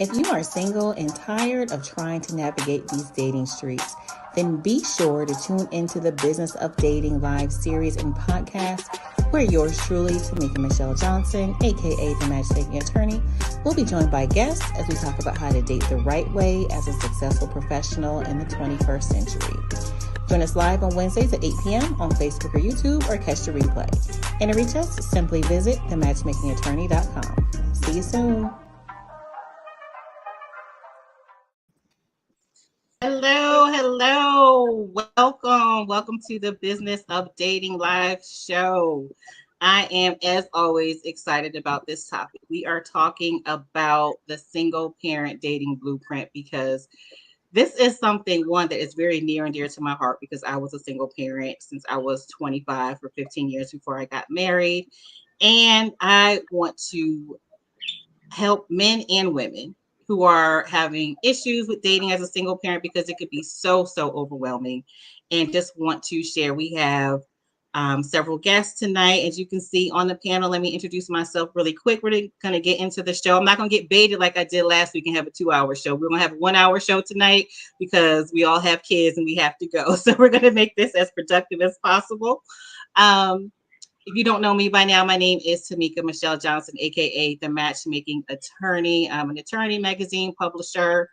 If you are single and tired of trying to navigate these dating streets, then be sure to tune into the Business of Dating live series and podcast, where yours truly, Tamika Michelle Johnson, aka the Matchmaking Attorney, will be joined by guests as we talk about how to date the right way as a successful professional in the 21st century. Join us live on Wednesdays at 8 p.m. on Facebook or YouTube, or catch the replay. And to reach us, simply visit thematchmakingattorney.com. See you soon. Hello. Welcome to the Business of Dating live show. I am, as always, excited about this topic. We are talking about the single parent dating blueprint because this is something, one, that is very near and dear to my heart because I was a single parent since I was 25 for 15 years before I got married. And I want to help men and women who are having issues with dating as a single parent because it could be so overwhelming, and just want to share. We have several guests tonight, as you can see on the panel. Let me introduce myself really quick. We're going to get into the show. I'm not going to get baited like I did last week and have a 2-hour show. We're going to have a 1-hour show tonight because we all have kids and we have to go. So we're going to make this as productive as possible. If you don't know me by now, my name is Tamika Michelle Johnson, aka the Matchmaking Attorney. I'm an attorney, magazine publisher,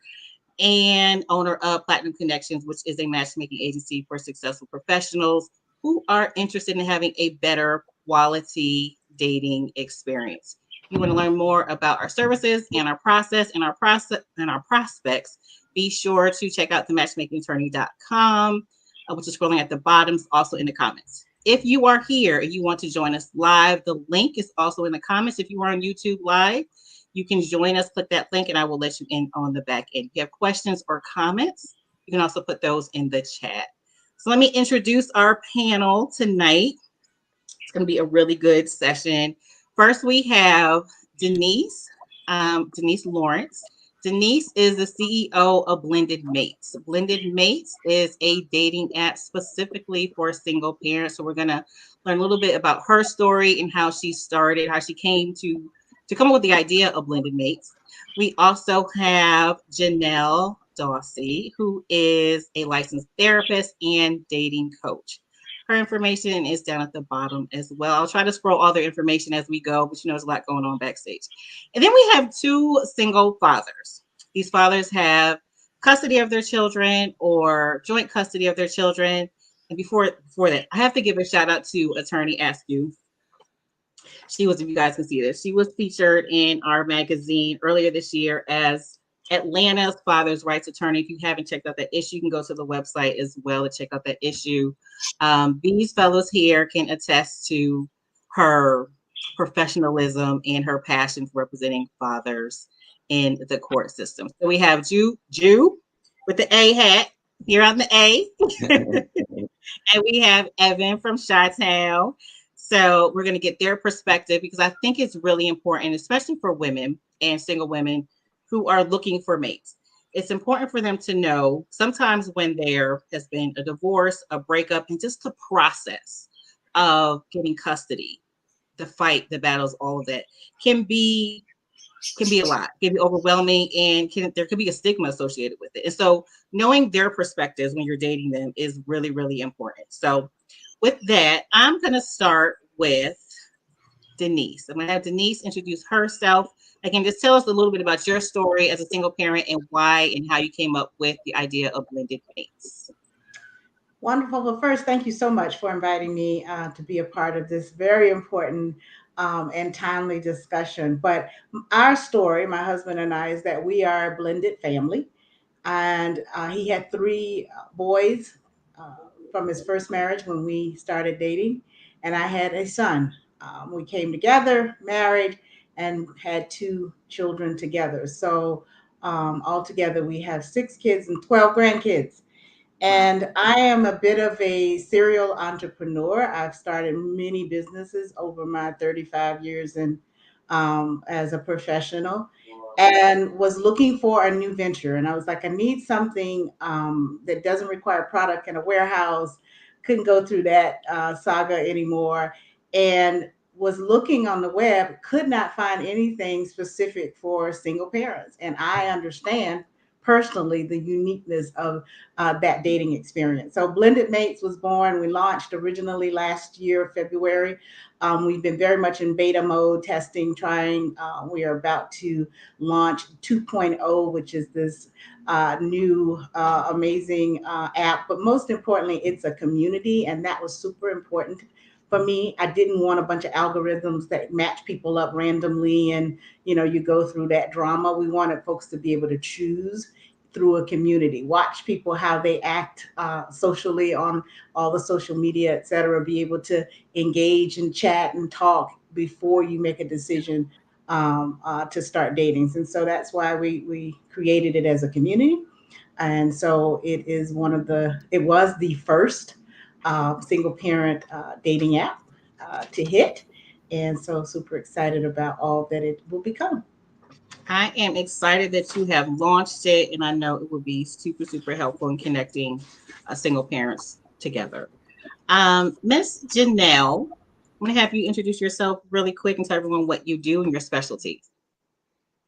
and owner of Platinum Connections, which is a matchmaking agency for successful professionals who are interested in having a better quality dating experience. If you want to learn more about our services and our process and our prospects, be sure to check out thematchmakingattorney.com, which is scrolling at the bottom, also in the comments. If you are here and you want to join us live, the link is also in the comments. If you are on YouTube live, you can join us, click that link, and I will let you in on the back end. If you have questions or comments, you can also put those in the chat. So let me introduce our panel tonight. It's going to be a really good session. First, we have Denise Lawrence. Denise is the CEO of Blended Mates. Blended Mates is a dating app specifically for single parents. So we're going to learn a little bit about her story and how she started, how she came to come up with the idea of Blended Mates. We also have Janelle Dawsey, who is a licensed therapist and dating coach. Her information is down at the bottom as well. I'll try to scroll all the information as we go, but there's a lot going on backstage. And then we have two single fathers. These fathers have custody of their children or joint custody of their children. And before that, I have to give a shout out to Attorney Askew. She was, if you guys can see this, she was featured in our magazine earlier this year as Atlanta's father's rights attorney. If you haven't checked out that issue, you can go to the website as well to check out that issue. These fellows here can attest to her professionalism and her passion for representing fathers in the court system. So we have Jew with the A hat here on the A. And we have Evan from Chi-Town. So we're going to get their perspective because I think it's really important, especially for women and single women who are looking for mates. It's important for them to know sometimes when there has been a divorce, a breakup, and just the process of getting custody, the fight, the battles, all of that can be a lot, can be overwhelming, and there could be a stigma associated with it. And so knowing their perspectives when you're dating them is really, really important. So with that, I'm going to start with Denise. I'm going to have Denise introduce herself. Again, just tell us a little bit about your story as a single parent and why and how you came up with the idea of Blended Mates. Wonderful. Well, first, thank you so much for inviting me to be a part of this very important and timely discussion. But our story, my husband and I, is that we are a blended family. And he had three boys from his first marriage when we started dating. And I had a son. We came together, married, and had two children together. So altogether, we have 6 kids and 12 grandkids. And I am a bit of a serial entrepreneur. I've started many businesses over my 35 years as a professional, and was looking for a new venture. And I was like, I need something that doesn't require product in a warehouse. Couldn't go through that saga anymore. And was looking on the web, could not find anything specific for single parents. And I understand personally the uniqueness of that dating experience. So Blended Mates was born. We launched originally last year, February. We've been very much in beta mode, testing, trying. We are about to launch 2.0, which is this new amazing app. But most importantly, it's a community, and that was super important for me. I didn't want a bunch of algorithms that match people up randomly, and you go through that drama. We wanted folks to be able to choose through a community, watch people how they act socially on all the social media, et cetera, be able to engage and chat and talk before you make a decision to start dating. And so that's why we created it as a community. And so it was the first single parent dating app to hit. And so super excited about all that it will become. I am excited that you have launched it, and I know it will be super, super helpful in connecting single parents together. Miss Janelle, I'm going to have you introduce yourself really quick and tell everyone what you do and your specialties.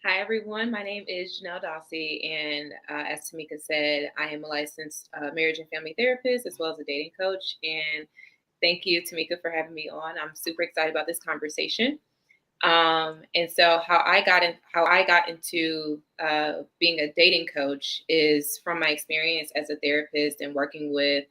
Hi, everyone. My name is Janelle Dossie, and as Tamika said, I am a licensed marriage and family therapist as well as a dating coach. And thank you, Tamika, for having me on. I'm super excited about this conversation. And so, how I got into being a dating coach is from my experience as a therapist and working with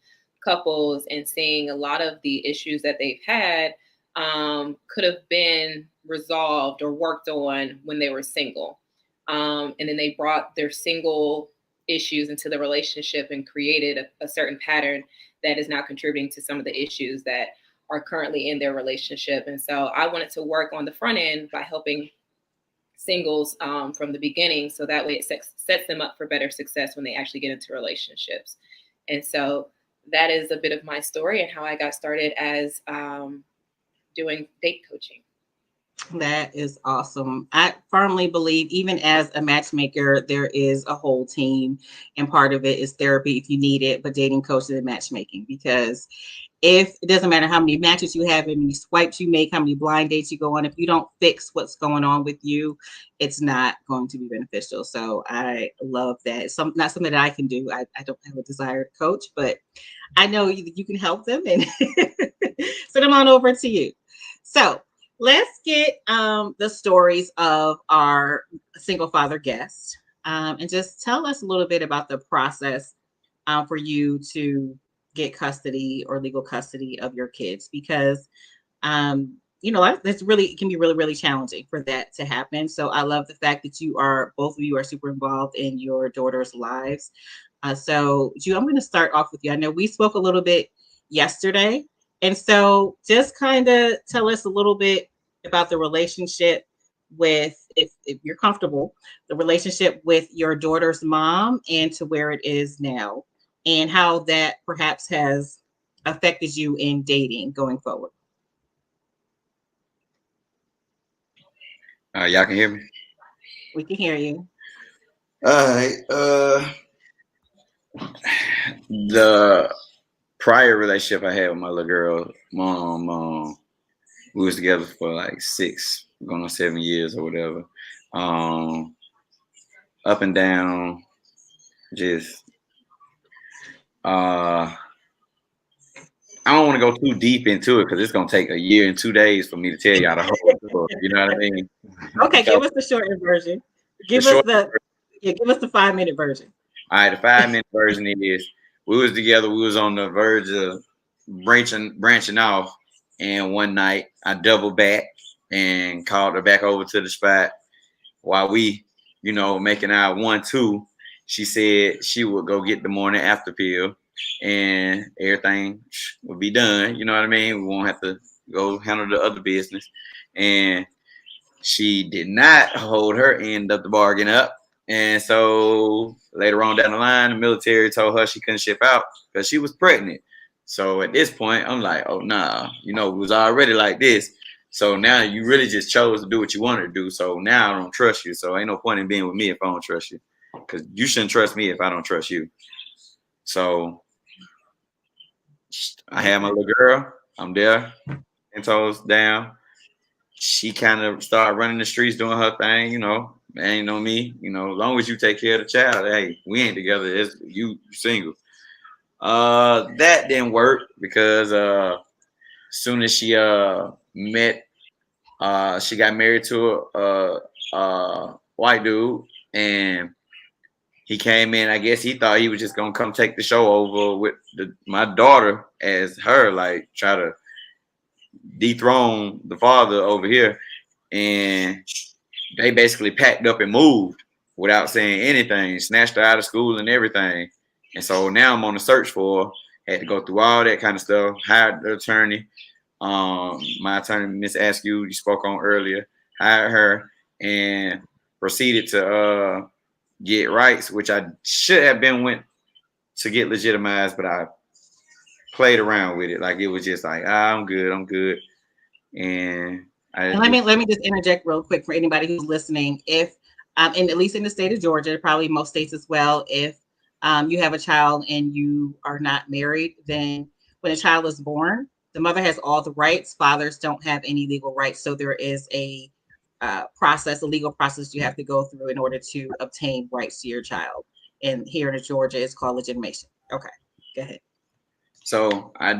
couples and seeing a lot of the issues that they've had could have been resolved or worked on when they were single. And then they brought their single issues into the relationship and created a certain pattern that is now contributing to some of the issues that are currently in their relationship. And so I wanted to work on the front end by helping singles from the beginning, so that way it sets them up for better success when they actually get into relationships. And so that is a bit of my story and how I got started as doing date coaching. That is awesome. I firmly believe, even as a matchmaker, there is a whole team, and part of it is therapy if you need it, but dating coaches and matchmaking, because if it doesn't matter how many matches you have, how many swipes you make, how many blind dates you go on, if you don't fix what's going on with you, it's not going to be beneficial. So I love that. It's not something that I can do. I don't have a desire to coach, but I know you can help them and send them on over to you. So let's get the stories of our single father guest, and just tell us a little bit about the process for you to get custody or legal custody of your kids, because that's really, it can be really, really challenging for that to happen. So I love the fact that both of you are super involved in your daughters' lives. So Ju, I'm going to start off with you. I know we spoke a little bit yesterday, and so just kind of tell us a little bit about the relationship with, if you're comfortable, the relationship with your daughter's mom and to where it is now, and how that perhaps has affected you in dating going forward. Y'all can hear me? We can hear you. All right. The prior relationship I had with my little girl mom, we was together for like 6, going on 7 years or whatever. Up and down, just I don't want to go too deep into it because it's gonna take a year and 2 days for me to tell y'all the whole story. You know what I mean? Okay, give us the shortened version. Give us the 5-minute version. All right, the 5-minute version is we was together. We was on the verge of branching off, and one night I doubled back and called her back over to the spot while we, making our 1-2. She said she would go get the morning after pill, and everything would be done. You know what I mean? We won't have to go handle the other business. And she did not hold her end of the bargain up. And so later on down the line, the military told her she couldn't ship out because she was pregnant. So at this point, I'm like, oh, nah, it was already like this. So now you really just chose to do what you wanted to do. So now I don't trust you. So ain't no point in being with me if I don't trust you, because you shouldn't trust me if I don't trust you. So I had my little girl. I'm there, 10 toes down. she kind of started running the streets, doing her thing. Ain't no me. As long as you take care of the child, hey, we ain't together. It's you single. That didn't work because as soon as she met, she got married to a white dude, and he came in. I guess he thought he was just gonna come take the show over with my daughter as her, like try to dethrone the father over here. And they basically packed up and moved without saying anything, snatched her out of school and everything. And so now I'm on the search for her. Had to go through all that kind of stuff. Hired the attorney. My attorney, Miss Askew, you spoke on earlier, hired her and proceeded to get rights, which I should have went to get legitimized, but I played around with it. Like it was just like, I'm good. And let me just interject real quick for anybody who's listening. If and at least in the state of Georgia, probably most states as well, if you have a child and you are not married, then when a child is born, the mother has all the rights. Fathers don't have any legal rights. So there is a legal process you have to go through in order to obtain rights to your child. And here in Georgia, it's called legitimation. Okay, go ahead. So I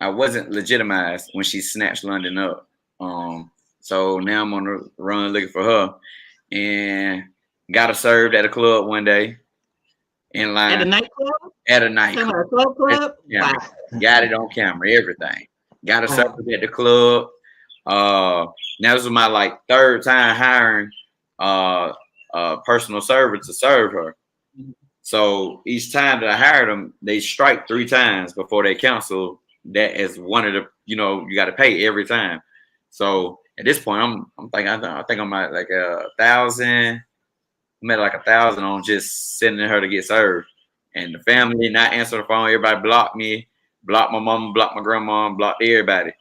wasn't legitimized when she snatched London up. So now I'm on the run looking for her, and got her served at a club one day in line. At a nightclub? At a nightclub. Club? Wow. Got it on camera, everything. Got her served at the club. Now this was my third time hiring a personal server to serve her. So each time that I hired them, they strike 3 times before they cancel that as one of the, you got to pay every time. So at this point, I think I'm at like 1,000. I'm at like 1,000 on just sending her to get served. And the family not answer the phone. Everybody blocked me, blocked my mom, blocked my grandma, blocked everybody.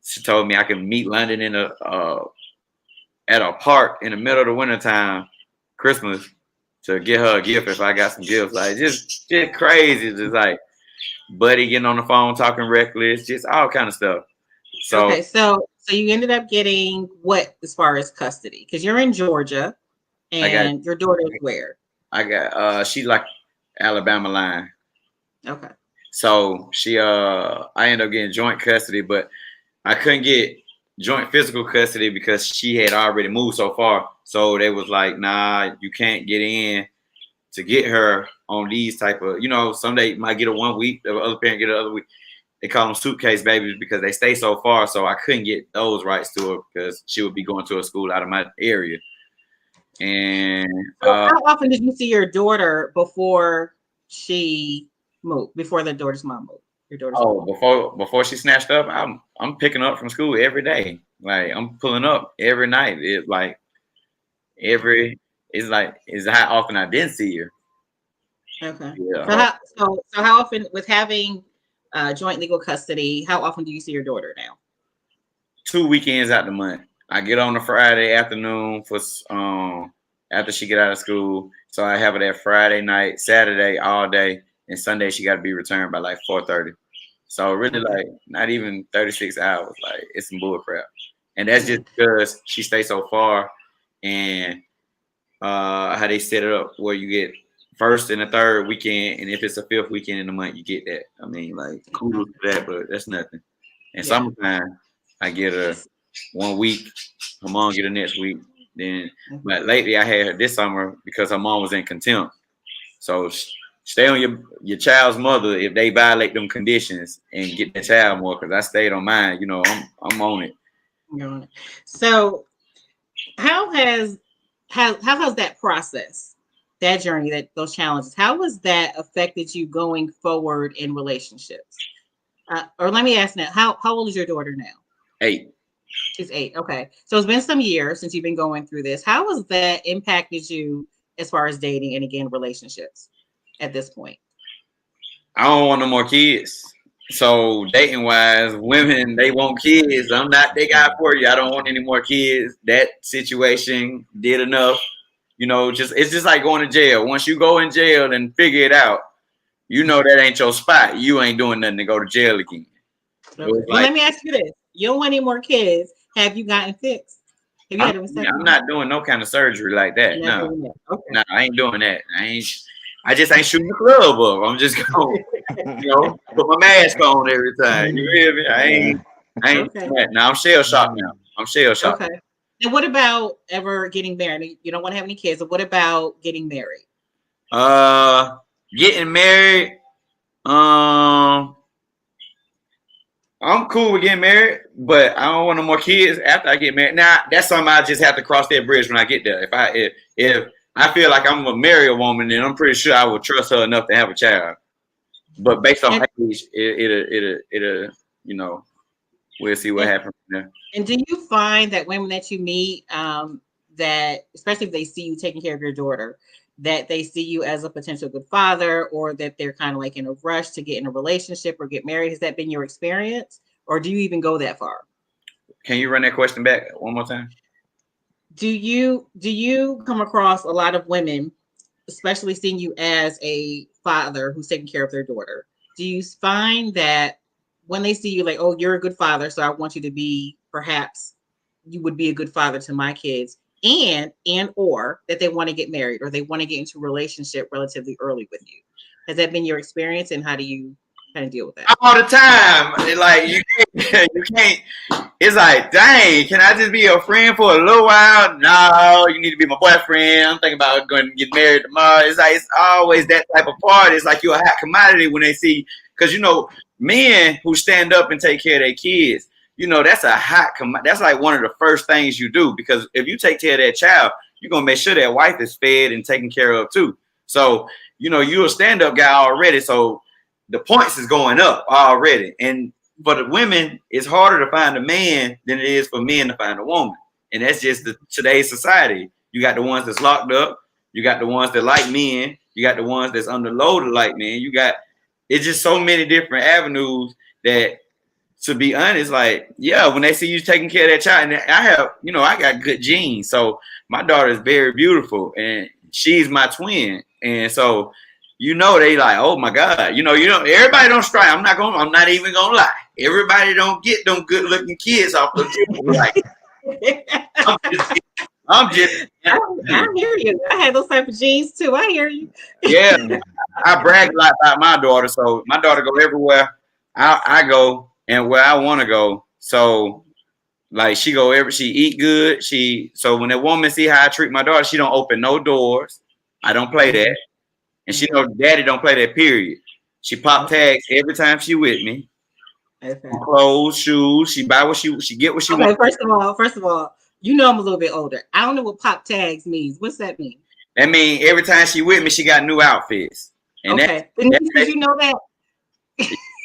She told me I can meet London in at a park in the middle of the wintertime, Christmas, to get her a gift if I got some gifts. Like just crazy. Just like buddy getting on the phone talking reckless, just all kind of stuff. So okay, so you ended up getting what as far as custody? Because you're in Georgia and your daughter is where? I got she's like Alabama line. Okay. So I ended up getting joint custody, but I couldn't get joint physical custody because she had already moved so far. So they was like, nah, you can't get in to get her on these type of, some they might get her 1 week, the other parent get her the other week. They call them suitcase babies because they stay so far. So I couldn't get those rights to her because she would be going to a school out of my area. And so how often did you see your daughter before she moved, before the daughter's mom moved? Your daughter's mom? Before she snatched up, I'm picking up from school every day. Like I'm pulling up every night. It's how often I didn't see her. Okay. Yeah. So how often, with having joint legal custody, how often do you see your daughter now? 2 weekends out the month. I get on a Friday afternoon for after she get out of school. So I have her that Friday night, Saturday all day, and Sunday she got to be returned by like 4:30. So really like not even 36 hours. Like it's some bull crap. And that's just because she stays so far, and how they set it up where you get first and a third weekend, and if it's a 5th weekend in the month, you get that. I mean, like kudos to that, but that's nothing. And summertime, I get her 1 week, her mom get her next week. Then, but lately I had her this summer because her mom was in contempt. So stay on your child's mother if they violate them conditions and get the child more. Because I stayed on mine. I'm on it. You're on it. So how has that process, that journey, those challenges, how has that affected you going forward in relationships? Or let me ask now, how old is your daughter now? 8. She's 8. Okay. So it's been some years since you've been going through this. How has that impacted you as far as dating and again, relationships at this point? I don't want no more kids. So dating wise, women, they want kids. I'm not that guy for you. I don't want any more kids. That situation did enough. It's just like going to jail. Once you go in jail and figure it out, that ain't your spot. You ain't doing nothing to go to jail again. Okay. Let me ask you this. You don't want any more kids, Have you gotten fixed? Have you had a vasectomy? I'm not doing no kind of surgery like that. You're not No, doing that. Okay. no, I ain't doing that. I just ain't shooting the club up. I'm just going, put my mask on every time. You hear me? I ain't Okay. doing that. Now I'm shell shocked now. I'm shell shocked. Okay. And what about ever getting married? You don't want to have any kids, but what about getting married? Getting married. I'm cool with getting married, but I don't want no more kids after I get married. Now that's something I just have to cross that bridge when I get there. If I feel like I'm gonna marry a woman, then I'm pretty sure I will trust her enough to have a child. But based on age, it'll we'll see what happens there. And do you find that women that you meet, that especially if they see you taking care of your daughter, that they see you as a potential good father, or that they're kind of like in a rush to get in a relationship or get married? Has that been your experience, or do you even go that far? Can you run that question back one more time? Do you come across a lot of women, especially seeing you as a father who's taking care of their daughter? Do you find that when they see you, like, oh, you're a good father, so I want you to be, perhaps you would be a good father to my kids, and or that they want to get married or they want to get into a relationship relatively early with you? Has that been your experience, and how do you kind of deal with that? All the time. Like you can't. It's like, dang, can I just be your friend for a little while? No, you need to be my boyfriend. I'm thinking about going to get married tomorrow. It's like, it's always that type of party. It's like you're a hot commodity when they see, because men who stand up and take care of their kids, that's a hot that's like one of the first things you do, because if you take care of that child, you're gonna make sure that wife is fed and taken care of too. So you're a stand-up guy already, so the points is going up already. And for the women, it's harder to find a man than it is for men to find a woman. And that's just today's society. You got the ones that's locked up, you got the ones that like men, you got the ones that's underloaded like men. It's just so many different avenues that, to be honest, like, yeah, when they see you taking care of that child, and I got good genes. So my daughter is very beautiful and she's my twin. And so, they like, oh my God, everybody don't strike. I'm not even gonna lie. Everybody don't get them good looking kids off the like, I hear you. I had those type of genes too. I hear you. Yeah. I brag a lot about my daughter. So my daughter go everywhere I go and where I want to go. So like she eat good. So when a woman see how I treat my daughter, she don't open no doors. I don't play that. And she know daddy don't play that, period. She pop tags every time she with me. Okay. Clothes, shoes. She buy what she get what she wants. First of all, I'm a little bit older. I don't know what pop tags means. What's that mean? That mean every time she with me, she got new outfits. And okay. Did you know that?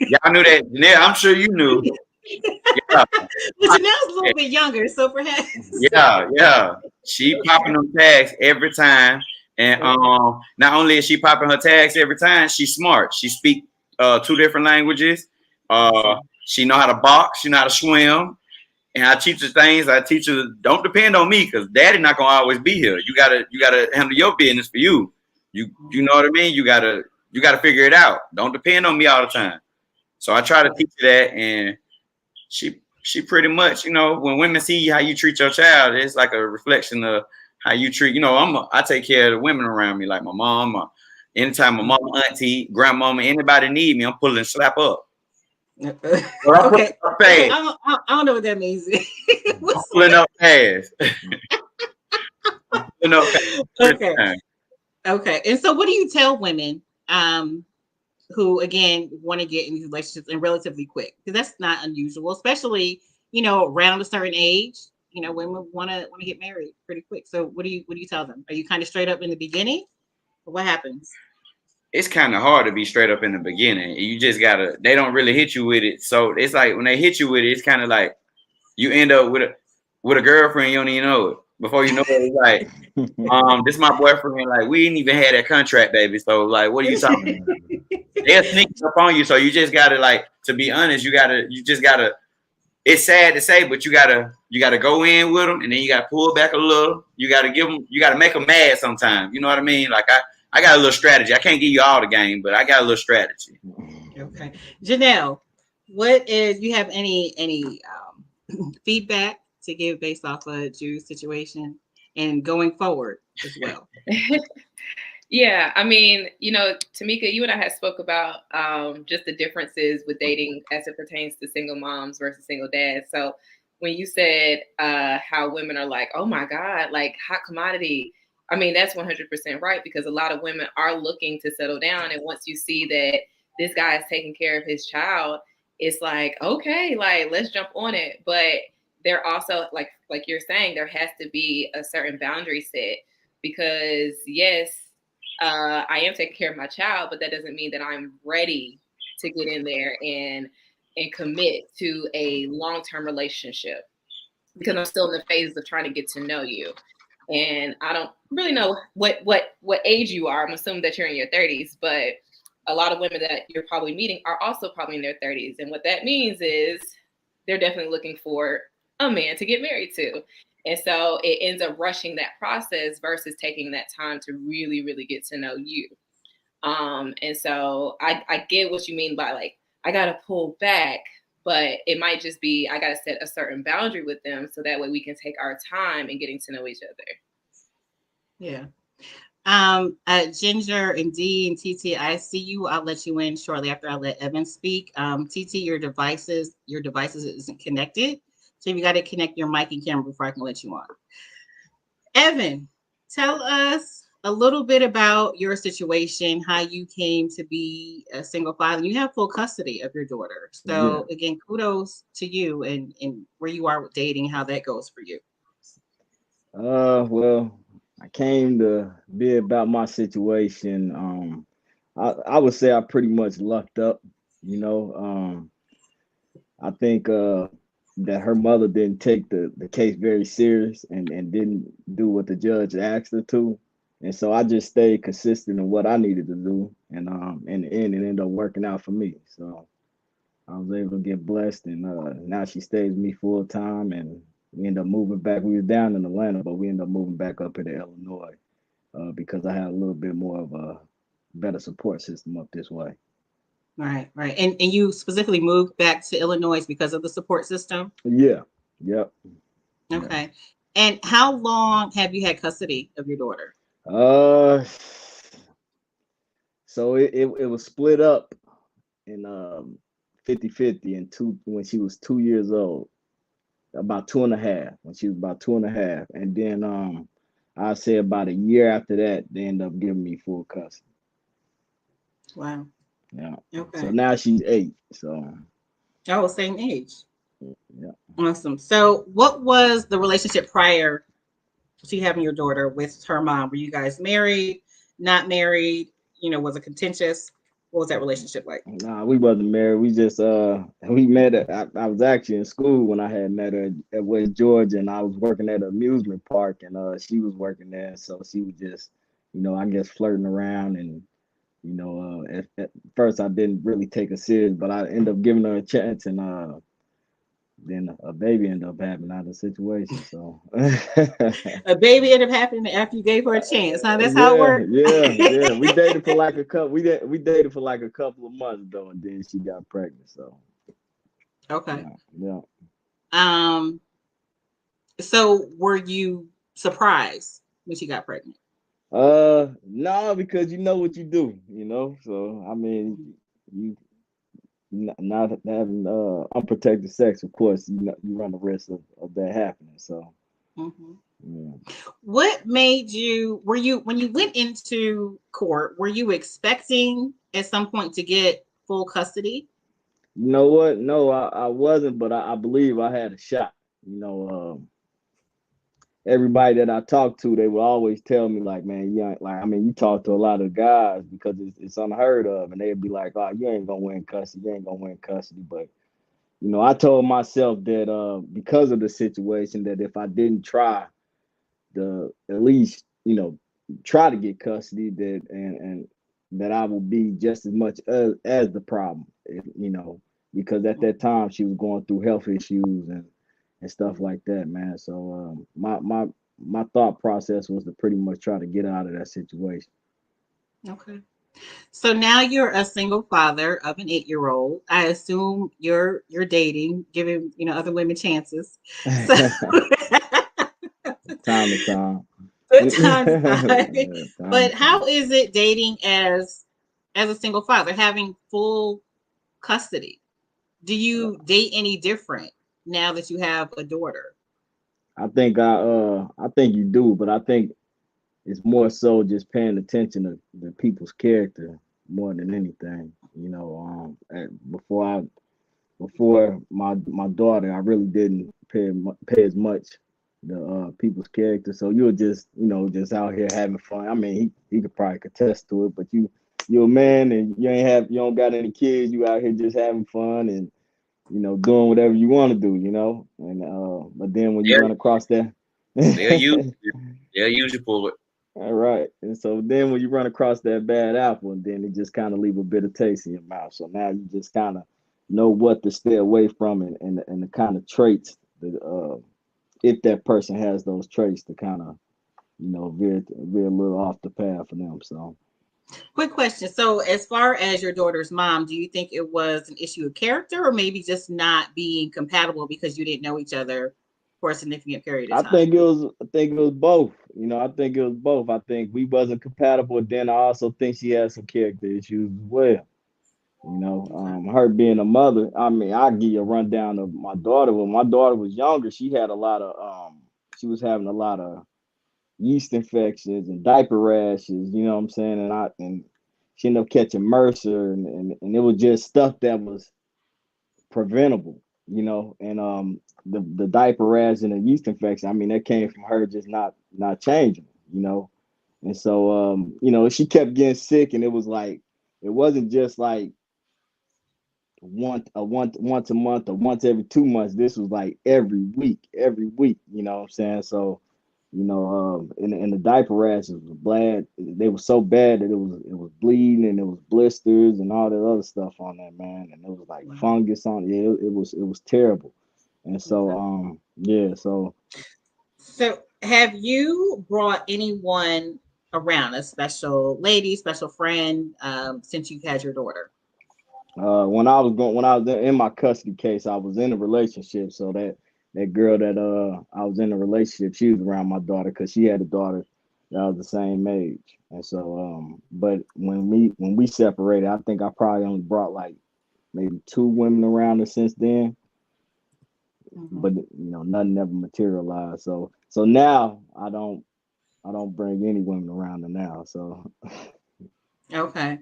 Y'all knew that. Janelle, I'm sure you knew. Yeah. But Janelle's a little bit younger, so perhaps. Yeah. She popping them tags every time. And not only is she popping her tags every time, she's smart. She speak 2 different languages. She know how to box. She know how to swim. And I teach her things. I teach her, don't depend on me, because daddy not gonna always be here. You gotta handle your business for you. You know what I mean? You gotta figure it out. Don't depend on me all the time. So I try to teach her that, and she pretty much, when women see how you treat your child, it's like a reflection of how you treat, I take care of the women around me, like my mom. Anytime my mama, auntie, grandmama, anybody need me, I'm pulling slap up. Okay. I don't know what that means. Pulling up fast. Okay. And so what do you tell women who, again, want to get in these relationships and relatively quick? Because that's not unusual, especially, around a certain age. Women want to get married pretty quick. So what do you tell them? Are you kind of straight up in the beginning? Or what happens? It's kind of hard to be straight up in the beginning. You just they don't really hit you with it. So it's like when they hit you with it, it's kind of like you end up with a girlfriend, you don't even know it. Before you know it, it's like, this is my boyfriend. Like, we didn't even have that contract, baby. So like, what are you talking about? They'll sneak up on you. So you just gotta, like, to be honest, you just gotta, it's sad to say, but you gotta go in with them, and then you gotta pull back a little. You gotta make them mad sometimes. You know what I mean? Like I got a little strategy. I can't give you all the game, but I got a little strategy. Okay. Janelle, you have any feedback to give based off of Drew's situation and going forward as well? Yeah, I mean, Tamika, you and I had spoke about just the differences with dating as it pertains to single moms versus single dads. So when you said how women are like, oh my God, like hot commodity, I mean, that's 100% right, because a lot of women are looking to settle down. And once you see that this guy is taking care of his child, it's like, okay, like let's jump on it. But there also, like you're saying, there has to be a certain boundary set, because yes, I am taking care of my child, but that doesn't mean that I'm ready to get in there and commit to a long-term relationship, because I'm still in the phases of trying to get to know you. And I don't really know what age you are. I'm assuming that you're in your 30s, but a lot of women that you're probably meeting are also probably in their 30s. And what that means is they're definitely looking for a man to get married to. And so it ends up rushing that process versus taking that time to really, really get to know you. And so I get what you mean by like, I got to pull back, but it might just be, I got to set a certain boundary with them so that way we can take our time in getting to know each other. Yeah. Ginger and D and TT, I see you. I'll let you in shortly after I let Evan speak. TT, your devices isn't connected. So you got to connect your mic and camera before I can let you on. Evan, tell us a little bit about your situation, how you came to be a single father. You have full custody of your daughter. So again, kudos to you and where you are with dating, how that goes for you. Well, I came to be about my situation. I would say I pretty much lucked up, you know. I think that her mother didn't take the case very serious and didn't do what the judge asked her to. And so I just stayed consistent in what I needed to do. And in the end, it ended up working out for me. So I was able to get blessed, and now she stays with me full time, and we end up moving back. We were down in Atlanta, but we ended up moving back up into Illinois because I had a little bit more of a better support system up this way. Right. And you specifically moved back to Illinois because of the support system? Yeah. Yep. Okay. Yeah. And how long have you had custody of your daughter? So it was split up in 50-50 and when she was 2 years old, about 2.5, when she was about 2.5. And then I say about a year after that, they end up giving me full custody. Wow. Yeah. Okay. So now she's 8. So. Oh, same age. Yeah. Awesome. So what was the relationship prior to having your daughter with her mom? Were you guys married, not married? Was it contentious? What was that relationship like? Nah, we wasn't married. We just we met I was actually in school when I had met her at West Georgia, and I was working at an amusement park, and she was working there. So she was just, I guess flirting around, and at first I didn't really take her serious, but I ended up giving her a chance, and then a baby ended up happening out of the situation. So a baby ended up happening after you gave her a chance, huh? That's how it worked. Yeah. We dated for like a couple. We dated for like a couple of months though, and then she got pregnant. So okay. Yeah. So were you surprised when she got pregnant? No, because you know what you do, So I mean, you not having unprotected sex, of course, you run the risk of that happening. So. Mm-hmm. Yeah. What made you, when you went into court, were you expecting at some point to get full custody? You know what? No, I wasn't, but I believe I had a shot. Everybody that I talked to, they would always tell me like, man, you talk to a lot of guys because it's unheard of, and they'd be like, oh, you ain't gonna win custody, But I told myself that because of the situation, that if I didn't try at least try to get custody, that and that I will be just as much as the problem, because at that time she was going through health issues and stuff like that, man. So my thought process was to pretty much try to get out of that situation. Okay. So now you're a single father of an 8-year-old. I assume you're dating, giving other women chances. So Time to time. good times aside. Time But to time. how is it dating as a single father, having full custody? Do you date any different now that you have a daughter? I think you do, but I think it's more so just paying attention to the people's character more than anything. Before my daughter, I really didn't pay as much the people's character. So you're just just out here having fun. I mean, he could probably contest to it, but you're a man and you don't got any kids. You out here just having fun and doing whatever you want to do. And but then when you Yeah, run across that. they'll use they'll usually pull it. All right. And so then when you run across that bad apple, and then it just kind of leave a bitter taste in your mouth. So now you just kind of know what to stay away from and the kind of traits that if that person has those traits to kind of veer a little off the path for them. So Quick question. So, as far as your daughter's mom, do you think it was an issue of character or maybe just not being compatible because you didn't know each other for a significant period of time? I think it was both. I think it was both. I think we wasn't compatible. Then I also think she had some character issues as well. Okay. Her being a mother, I mean, I'll give you a rundown of my daughter. When my daughter was younger, she had a lot of she was having a lot of yeast infections and diaper rashes, you know what I'm saying? And she ended up catching MRSA and it was just stuff that was preventable, and the diaper rash and the yeast infection, I mean, that came from her just not changing, And so she kept getting sick and it was like it wasn't just like once a month or once every 2 months. This was like every week, you know what I'm saying? So, and the diaper rashes was bad. They were so bad that it was bleeding and it was blisters and all that other stuff on that, man. And it was like Wow. fungus on it. Yeah, it was terrible. And so Okay. yeah, so So, have you brought anyone around, a special lady, special friend, since you had your daughter? when I was in my custody case, I was in a relationship. So that girl that I was in a relationship, she was around my daughter because she had a daughter that was the same age. And so but when we separated, I think I probably only brought like maybe two women around her since then. Mhm. But nothing ever materialized. So now I don't bring any women around her now. So Okay.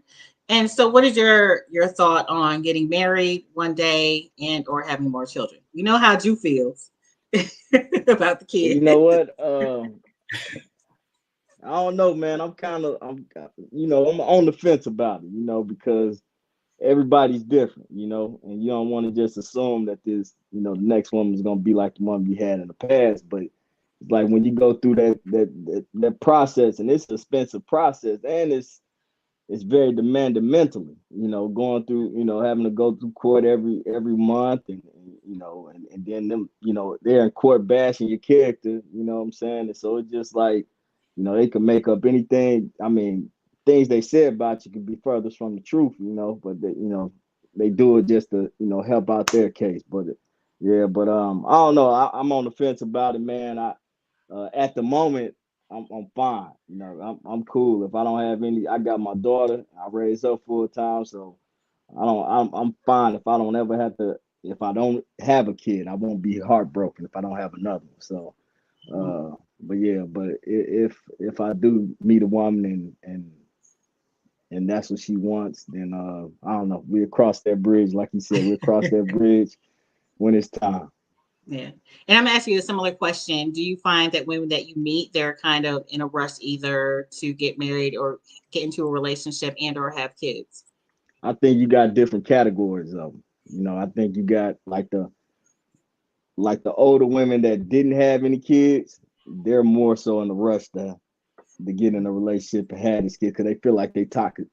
And so, what is your thought on getting married one day and or having more children? You know how Jew feels about the you kid. know what? I don't know, man. I'm on the fence about it, because everybody's different, and you don't want to just assume that the next woman is gonna be like the one you had in the past. But it's like when you go through that process, and it's an expensive process, and it's very demanding mentally, going through, having to go through court every month and then them, they're in court bashing your character, you know what I'm saying? And so it's just like, they can make up anything. I mean, things they say about you could be furthest from the truth, but they do it just to, help out their case. But yeah, but I don't know. I'm on the fence about it, man. At the moment, I'm fine. I'm cool. If I don't have any, I got my daughter. I raise her full time, so I'm fine. If I don't ever have to, if I don't have a kid, I won't be heartbroken if I don't have another one. So, but yeah, but if I do meet a woman and that's what she wants, then I don't know. We'll cross that bridge, like you said. We'll cross that bridge when it's time. Yeah. And I'm asking you a similar question. Do you find that women that you meet, they're kind of in a rush either to get married or get into a relationship and or have kids? I think you got different categories of them. I think you got like the older women that didn't have any kids. They're more so in the rush to get in a relationship and have this kid because they feel like their time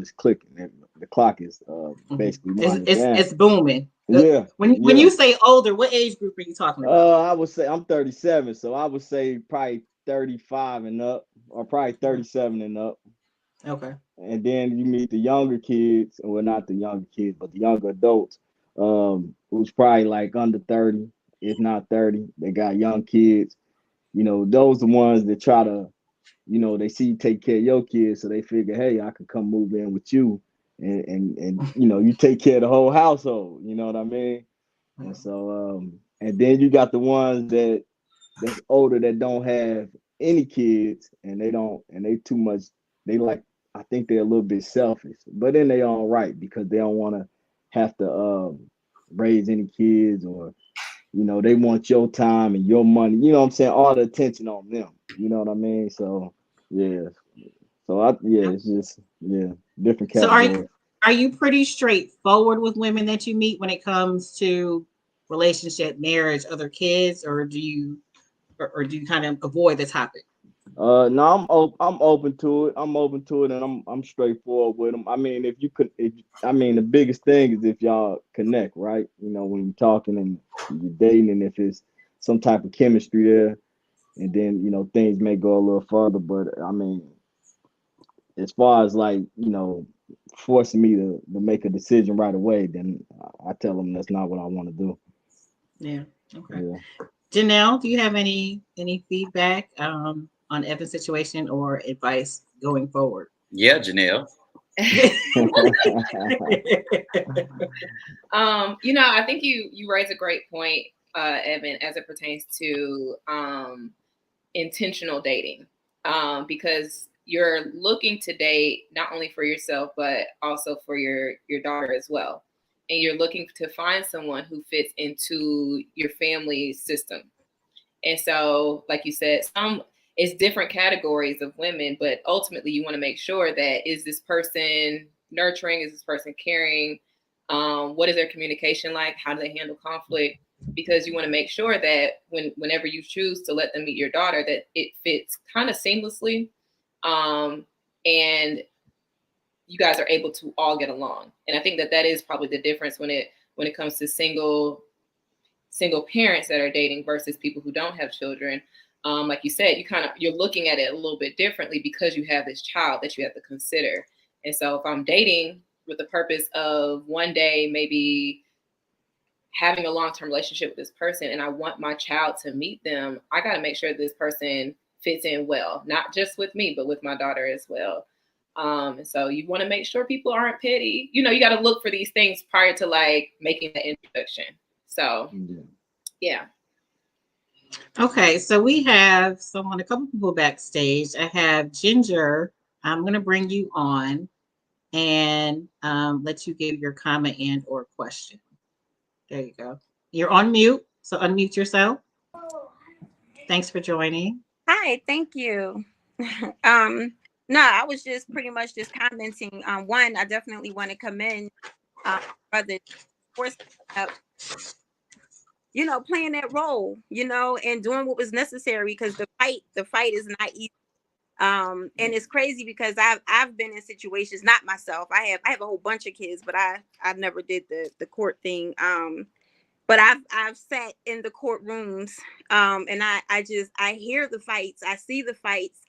is clicking. The clock is Mhm. basically It's, winding it's down. it's booming. Yeah, When yeah. you say older, what age group are you talking about? I would say I'm 37, so I would say probably 35 and up, or probably Mhm. 37 and up. Okay. And then you meet the younger kids, well, not the younger kids, but the younger adults, who's probably like under 30, if not 30. They got young kids. You know, those the ones that try to, you know, they see you take care of your kids, so they figure, hey, I could come move in with you, and you know, you take care of the whole household. You know what I mean? And so, and then you got the ones that's older that don't have any kids, and they too much. They like, I think they're a little bit selfish, but then they all right because they don't want to have to raise any kids, or you know, they want your time and your money. You know what I'm saying? All the attention on them. You know what I mean? So yeah. So it's just different So categories. are you pretty straightforward with women that you meet when it comes to relationship, marriage, other kids, or or do you kind of avoid the topic? No, I'm open to it. I'm open to it, and I'm straightforward with them. I mean, if you could, if I mean, the biggest thing is if y'all connect, right? You know, when you're talking and you're dating, and if it's some type of chemistry there, and then you know things may go a little further. But I mean, as far as like forcing me to make a decision right away, then I tell them that's not what I want to do. Yeah. Okay. Yeah. Janelle, do you have any feedback on Evan's situation or advice going forward? Yeah, Janelle. I think you raise a great point, Evan, as it pertains to intentional dating, because you're looking to date not only for yourself but also for your daughter as well, and you're looking to find someone who fits into your family system. And so, like you said, it's different categories of women, but ultimately you want to make sure that, is this person nurturing? Is this person caring? What is their communication like? How do they handle conflict? Because you want to make sure that whenever you choose to let them meet your daughter, that it fits kind of seamlessly, and you guys are able to all get along. And I think that is probably the difference when it comes to single parents that are dating versus people who don't have children. Like you said, you're looking at it a little bit differently because you have this child that you have to consider. And so if I'm dating with the purpose of one day maybe having a long-term relationship with this person, and I want my child to meet them, I got to make sure this person fits in well, not just with me, but with my daughter as well. And so you want to make sure people aren't petty. You got to look for these things prior to like making the introduction. So, yeah. Okay, so we have a couple people backstage. I have Ginger. I'm going to bring you on and let you give your comment and or question. There you go. You're on mute, so unmute yourself. Thanks for joining. Hi, thank you. No, I was just pretty much just commenting. One, I definitely want to commend brother for playing that role, and doing what was necessary, because the fight is not easy. And it's crazy because I've been in situations, not myself. I have a whole bunch of kids, but I never did the court thing. But I've sat in the courtrooms, and I hear the fights, I see the fights.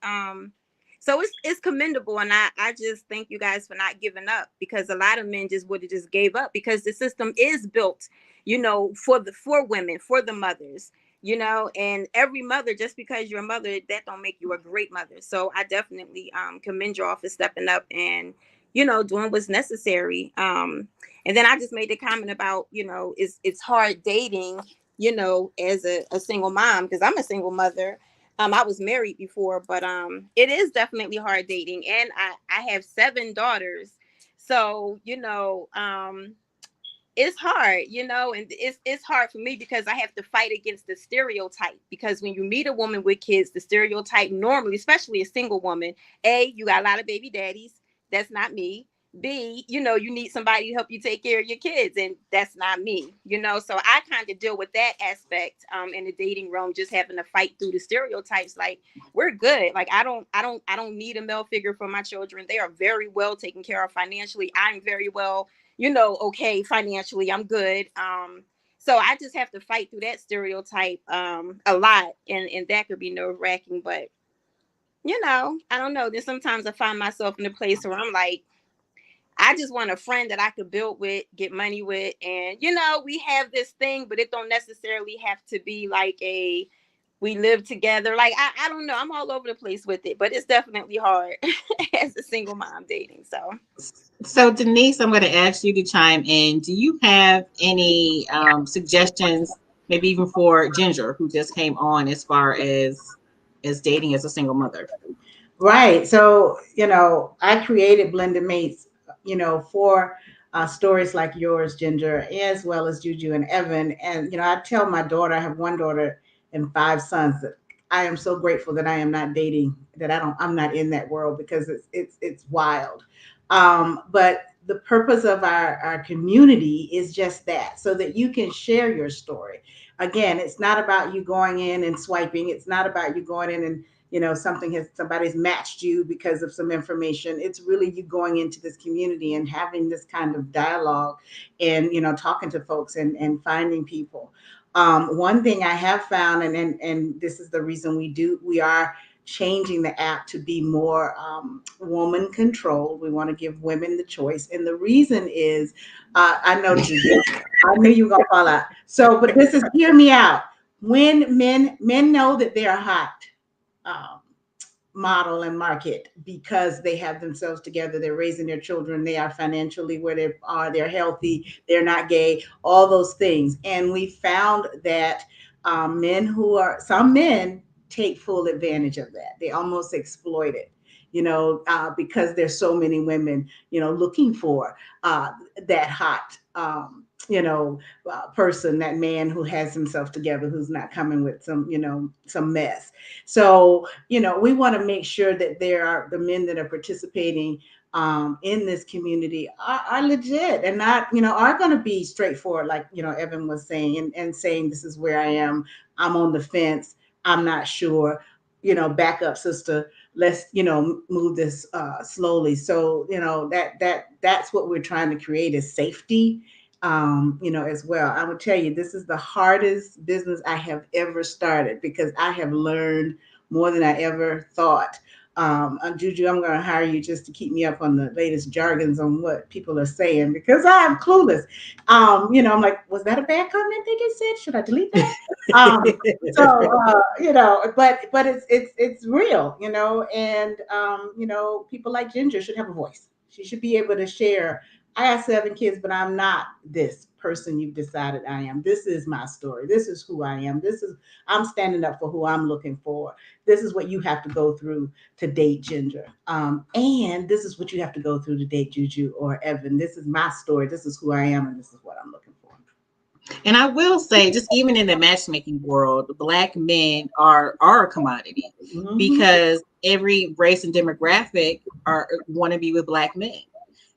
So it's commendable, and I just thank you guys for not giving up, because a lot of men just would have just gave up, because the system is built, for women, for the mothers, and every mother, just because you're a mother, that don't make you a great mother. So I definitely commend you all for stepping up and doing what's necessary. And then I just made the comment about, it's hard dating, as a single mom, because I'm a single mother. I was married before, but it is definitely hard dating. And I have 7 daughters. So, it's hard, and it's hard for me because I have to fight against the stereotype. Because when you meet a woman with kids, the stereotype normally, especially a single woman, A, you got a lot of baby daddies. That's not me. B, you need somebody to help you take care of your kids, and that's not me, So I kind of deal with that aspect in the dating realm, just having to fight through the stereotypes. Like, we're good. Like, I don't need a male figure for my children. They are very well taken care of financially. I'm very well, okay, financially, I'm good. So I just have to fight through that stereotype a lot, and that could be nerve-wracking, but you know, I don't know. Then sometimes I find myself in a place where I'm like, I just want a friend that I could build with, get money with, and you know, we have this thing, but it don't necessarily have to be like a we live together. Like I don't know. I'm all over the place with it, but it's definitely hard as a single mom dating. So Denise, I'm going to ask you to chime in. Do you have any suggestions, maybe even for Ginger, who just came on, as far as dating as a single mother? Right. So, I created Blended Mates, for stories like yours, Ginger, as well as Juju and Evan. And, I tell my daughter, I have one daughter and five sons, that I am so grateful that I am not dating, that I'm not in that world, because it's wild. But the purpose of our community is just that, so that you can share your story. Again, it's not about you going in and swiping. It's not about you going in and somebody's matched you because of some information. It's really you going into this community and having this kind of dialogue, and talking to folks and finding people. One thing I have found, and this is the reason we are changing the app to be more woman controlled. We want to give women the choice, and the reason is, I know Judy, I knew you were gonna fall out. So, but this is, hear me out. When men know that they are hot, um, model and market, because they have themselves together, they're raising their children, they are financially where they are, they're healthy, they're not gay, all those things. And we found that some men take full advantage of that. They almost exploit it, because there's so many women, looking for that hot, person, that man who has himself together, who's not coming with some mess. So, we want to make sure that the men that are participating in this community are legit, and not, are going to be straightforward, like, Evan was saying, and saying, this is where I am. I'm on the fence. I'm not sure. Back up, sister. Let's, move this slowly. So, that's what we're trying to create, is safety, as well. I will tell you, this is the hardest business I have ever started, because I have learned more than I ever thought. Juju, I'm going to hire you just to keep me up on the latest jargons on what people are saying, because I'm clueless. I'm like, was that a bad comment they just said? Should I delete that? But it's real, and people like Ginger should have a voice. She should be able to share. I have 7 kids, but I'm not this person you've decided I am. This is my story. This is who I am. I'm standing up for who I'm looking for. This is what you have to go through to date Ginger. And this is what you have to go through to date Juju or Evan. This is my story. This is who I am, and this is what I'm looking for. And I will say, just even in the matchmaking world, Black men are a commodity, Mm-hmm. because every race and demographic want to be with Black men.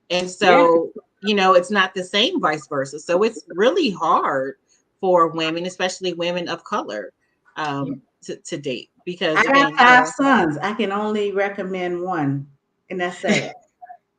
And so, it's not the same vice versa. So it's really hard for women, especially women of color, to date, because I got 5 sons. I can only recommend one, and that's sad.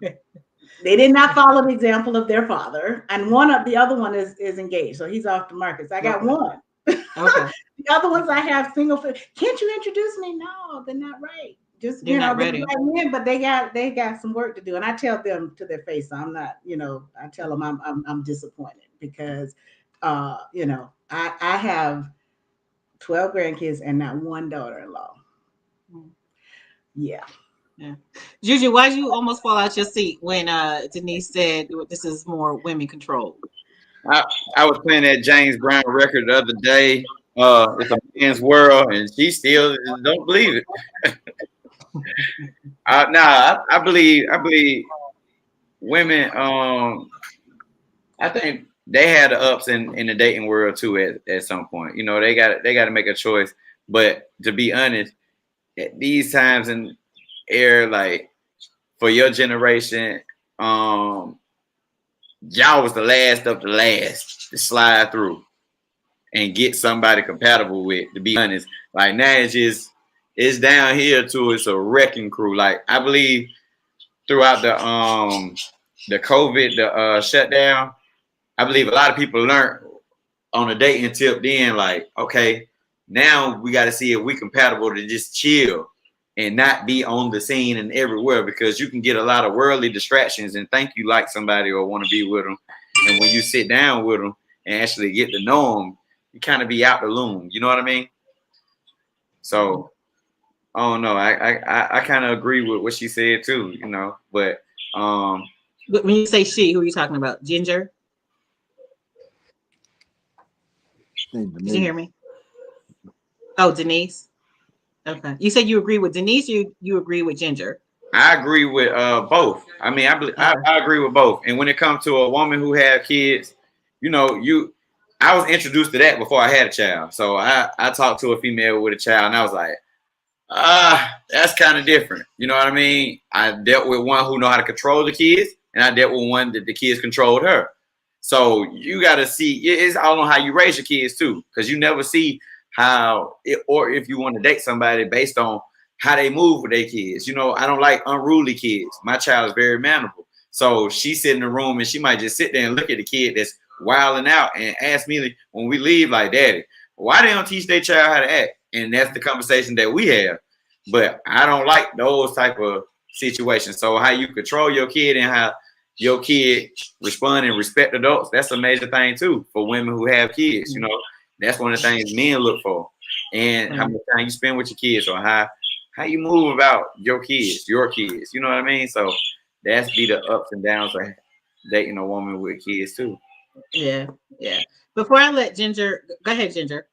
They did not follow the example of their father, and the other one is engaged, so he's off the market. So I got one. Okay. The other ones I have single. Can't you introduce me? No, they're not right. Just they're not ready. Men, but they got some work to do, and I tell them to their face. I'm not, I tell them I'm disappointed, because, I have 12 grandkids and not one daughter-in-law. Yeah. Juju, why did you almost fall out your seat when Denise said this is more women controlled? I was playing that James Brown record the other day. It's a man's world, and she still don't believe it. I believe women. I think they had the ups in the dating world too at some point. They got to make a choice. But to be honest, at these times in air, like for your generation, y'all was the last of the last to slide through and get somebody compatible with. To be honest, like now it's down here to it's a wrecking crew. Like I believe throughout the COVID, the shutdown, I believe a lot of people learned on a dating tip then, like, okay, now we got to see if we compatible to just chill and not be on the scene and everywhere, because you can get a lot of worldly distractions and think you like somebody or want to be with them. And when you sit down with them and actually get to know them, you kind of be out the loom. You know what I mean? So, oh no, I kind of agree with what she said too, you know, but when you say she, who are you talking about? Ginger? Did you hear me? Oh, Denise. Okay. You said you agree with Denise, you agree with Ginger? I agree with both. I mean, I agree with both. And when it comes to a woman who have kids, you know, I was introduced to that before I had a child. So I talked to a female with a child, and I was like, that's kind of different. You know what I mean? I dealt with one who know how to control the kids, and I dealt with one that the kids controlled her. So you got to see, it's all on how you raise your kids too, because you never see how it, or if you want to date somebody based on how they move with their kids. You know, I don't like unruly kids. My child is very manageable. So she sit in the room and she might just sit there and look at the kid that's wilding out and ask me when we leave, like, Daddy, why they don't teach their child how to act? And that's the conversation that we have. But I don't like those type of situations. So how you control your kid and how your kid respond and respect adults, that's a major thing too for women who have kids. You know, that's one of the things men look for. And how much time you spend with your kids, or how you move about your kids, you know what I mean? So that's be the ups and downs of dating a woman with kids too. Yeah. Before I let Ginger, go ahead, Ginger.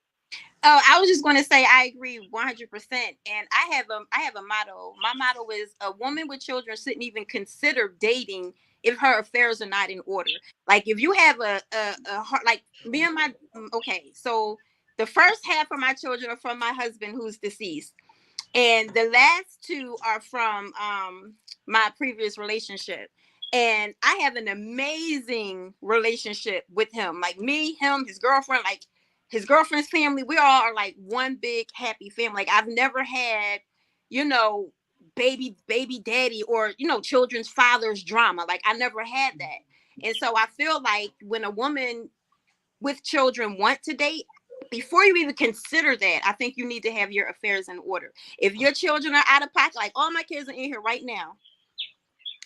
Oh, I was just going to say I agree 100%. And I have a motto. My motto is a woman with children shouldn't even consider dating if her affairs are not in order. Like if you have a like me and my okay, so the first half of my children are from my husband who's deceased, and the last two are from my previous relationship. And I have an amazing relationship with him. Like me, him, his girlfriend, like his girlfriend's family, we all are like one big happy family. Like I've never had, you know, baby daddy or, you know, children's fathers drama. Like I never had that. And so I feel like when a woman with children want to date, before you even consider that, I think you need to have your affairs in order. If your children are out of pocket, like all my kids are in here right now,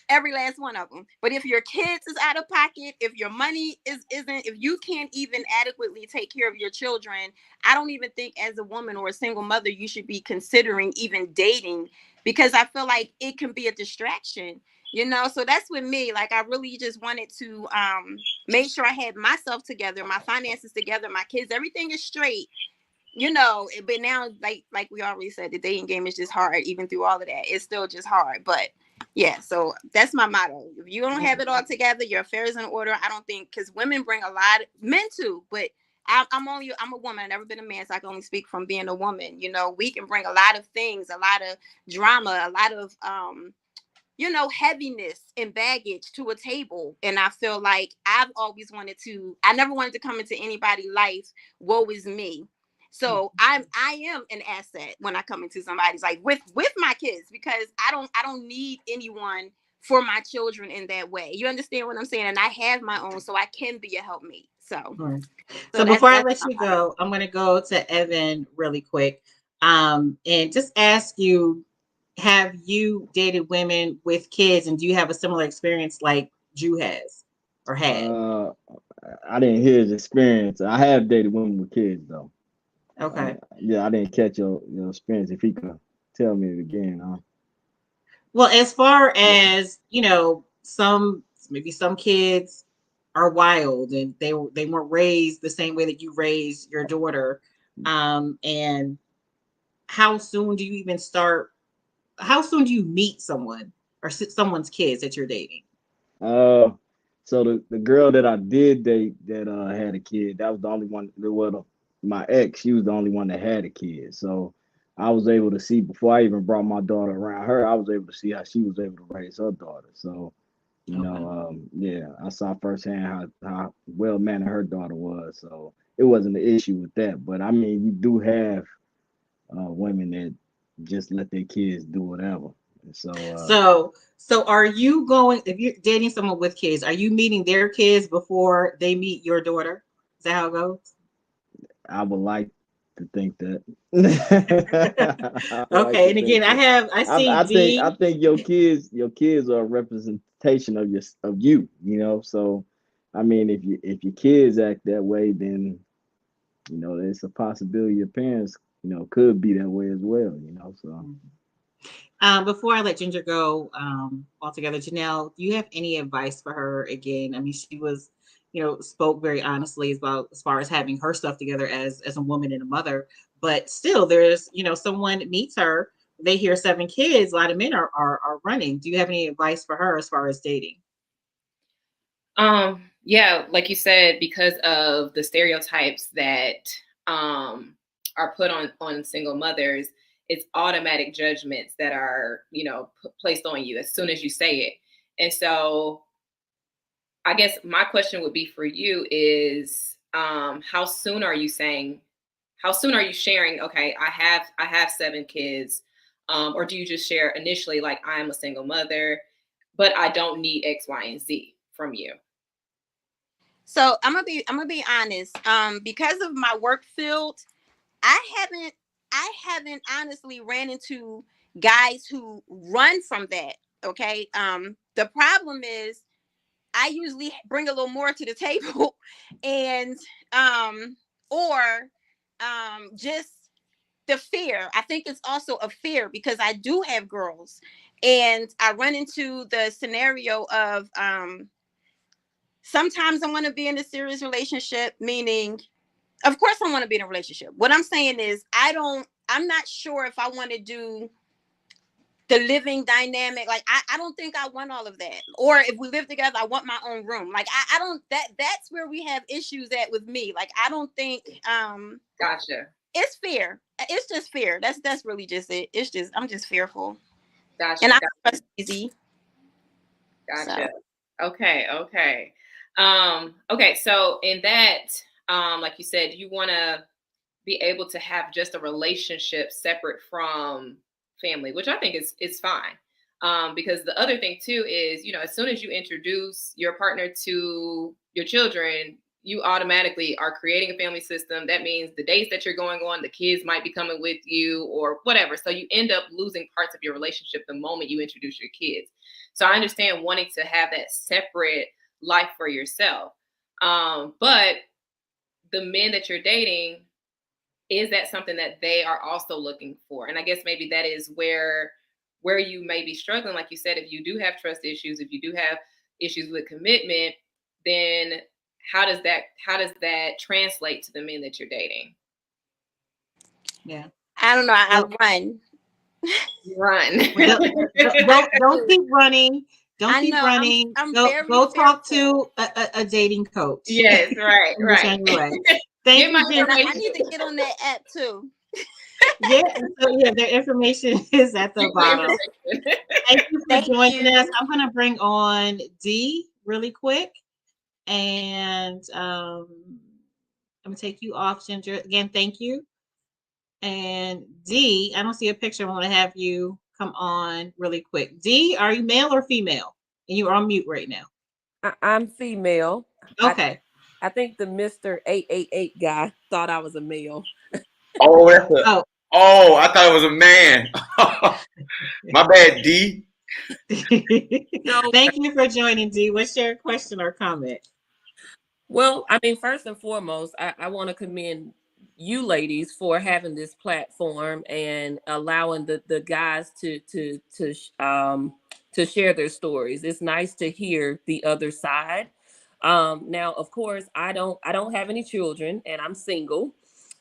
every last one of them. But if your kids is out of pocket, if your money isn't, if you can't even adequately take care of your children, I don't even think as a woman or a single mother, you should be considering even dating, because I feel like it can be a distraction, you know? So that's with me. Like, I really just wanted to make sure I had myself together, my finances together, my kids, everything is straight. You know, but now, like we already said, the dating game is just hard. Even through all of that, it's still just hard. But yeah, so that's my motto. If you don't have it all together, your affairs in order, I don't think, because women bring a lot, men too, but I'm a woman. I've never been a man, so I can only speak from being a woman. You know, we can bring a lot of things, a lot of drama, a lot of you know, heaviness and baggage to a table. And I feel like I never wanted to come into anybody's life, woe is me. So I am an asset when I come into somebody's life with my kids, because I don't need anyone for my children in that way. You understand what I'm saying? And I have my own, so I can be a helpmate. So before I let you go, I'm going to go to Evan really quick, and just ask you, have you dated women with kids, and do you have a similar experience like Drew has or had? I didn't hear his experience. I have dated women with kids though. Okay. Yeah, I didn't catch your experience. If he could tell me it again, huh? Well, as far as, you know, maybe some kids are wild and they weren't raised the same way that you raised your daughter. And how soon do you meet someone or someone's kids that you're dating? So the girl that I did date that had a kid, that was the only one. My ex, she was the only one that had a kid. So I was able to see, before I even brought my daughter around her, I was able to see how she was able to raise her daughter. So, you know, yeah, I saw firsthand how well mannered her daughter was. So it wasn't an issue with that. But I mean, you do have women that just let their kids do whatever. So are you going, if you're dating someone with kids, are you meeting their kids before they meet your daughter? Is that how it goes? I would like to think that. I like Okay, to and think again, that. I see I D. think your kids are a representation of you. You know, so I mean, if your kids act that way, then there's a possibility your parents could be that way as well. So. Before I let Ginger go altogether, Janelle, do you have any advice for her? Again, I mean, she was, spoke very honestly about as far as having her stuff together as a woman and a mother, but still, there's, someone meets her, they hear 7 kids, a lot of men are running. Do you have any advice for her as far as dating? Yeah, like you said, because of the stereotypes that are put on single mothers, it's automatic judgments that are, placed on you as soon as you say it. And so I guess my question would be for you is how soon are you sharing, okay, I have 7 kids, or do you just share initially like I'm a single mother, but I don't need X, Y, and Z from you? So I'm gonna be honest. Because of my work field, I haven't honestly ran into guys who run from that. Okay. The problem is I usually bring a little more to the table, and or just the fear. I think it's also a fear because I do have girls, and I run into the scenario of sometimes I want to be in a serious relationship, meaning of course I want to be in a relationship. What I'm saying is I'm not sure if I want to do the living dynamic. Like I don't think I want all of that. Or if we live together, I want my own room. Like I don't that's where we have issues at with me. Like I don't think Gotcha. it's fair. It's just fear. That's really just it. It's just I'm just fearful. Gotcha. And I Gotcha. trust easy. Gotcha. So. Okay. Okay. So in that, like you said, you want to be able to have just a relationship separate from family, which I think is fine. Because the other thing too is, as soon as you introduce your partner to your children, you automatically are creating a family system. That means the dates that you're going on, the kids might be coming with you or whatever. So you end up losing parts of your relationship the moment you introduce your kids. So I understand wanting to have that separate life for yourself. But the men that you're dating, is that something that they are also looking for? And I guess maybe that is where you may be struggling. Like you said, if you do have trust issues, if you do have issues with commitment, then how does that translate to the men that you're dating? Yeah. I don't know. I run. Don't keep running. Don't I keep know. running. I'm Go very talk fearful. to a dating coach. Yes, right. Thank Get my you, Jen. I need to get on that app too. Yeah, so yeah, their information is at the bottom. Thank you for Thank joining us. you. I'm going to bring on D really quick, and I'm going to take you off, Ginger. Again, thank you. And D, I don't see a picture. I want to have you come on really quick. D, are you male or female? And you are on mute right now. I'm female. Okay. I think the Mr. 888 guy thought I was a male. Oh, I thought it was a man. My bad, D. No. Thank you for joining, D. What's your question or comment? Well, I mean, first and foremost, I want to commend you ladies for having this platform and allowing the guys to share their stories. It's nice to hear the other side. Now, of course, I don't have any children, and I'm single,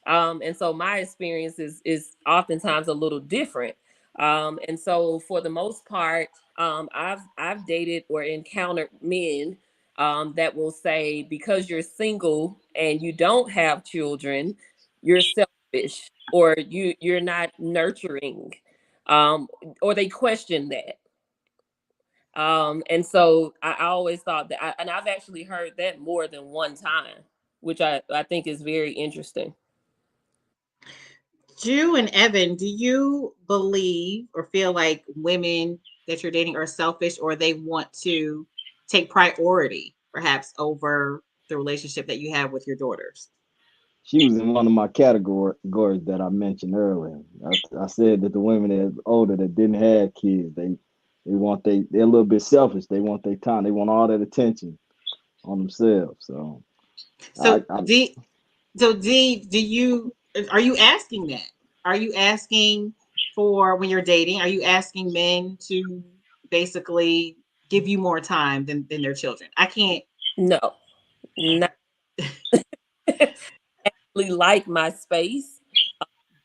and so my experience is oftentimes a little different. And so, for the most part, I've dated or encountered men that will say because you're single and you don't have children, you're selfish or you're not nurturing, um, or they question that. And so I always thought that, and I've actually heard that more than one time, which I think is very interesting. Drew and Evan, do you believe or feel like women that you're dating are selfish or they want to take priority perhaps over the relationship that you have with your daughters? she was in one of my categories that I mentioned earlier. I said that the women that older that didn't have kids, they're a little bit selfish. They want their time. They want all that attention on themselves. So I, So I D, do you are you asking that? Are you asking for when you're dating? Are you asking men to basically give you more time than their children? I can't. No, not really like my space.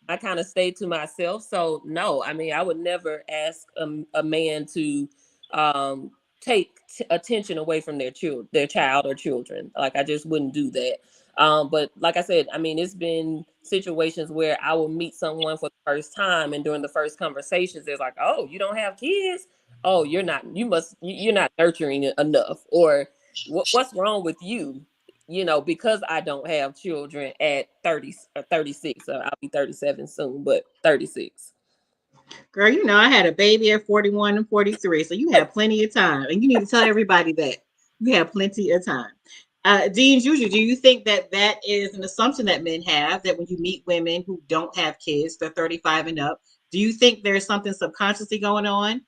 I kind of stay to myself. So no, I mean, I would never ask a man to um, take attention away from their child or children. Like I just wouldn't do that. But like I said, I mean, it's been situations where I will meet someone for the first time, and during the first conversations, they're like, "Oh, you don't have kids? Oh, you're not. You're not nurturing enough, or what's wrong with you?" Because I don't have children at 30 or 36, so I'll be 37 soon, but 36. Girl, I had a baby at 41 and 43, so you have plenty of time. And you need to tell everybody that you have plenty of time. Dean Juju, do you think that that is an assumption that men have, that when you meet women who don't have kids, they're 35 and up, do you think there's something subconsciously going on?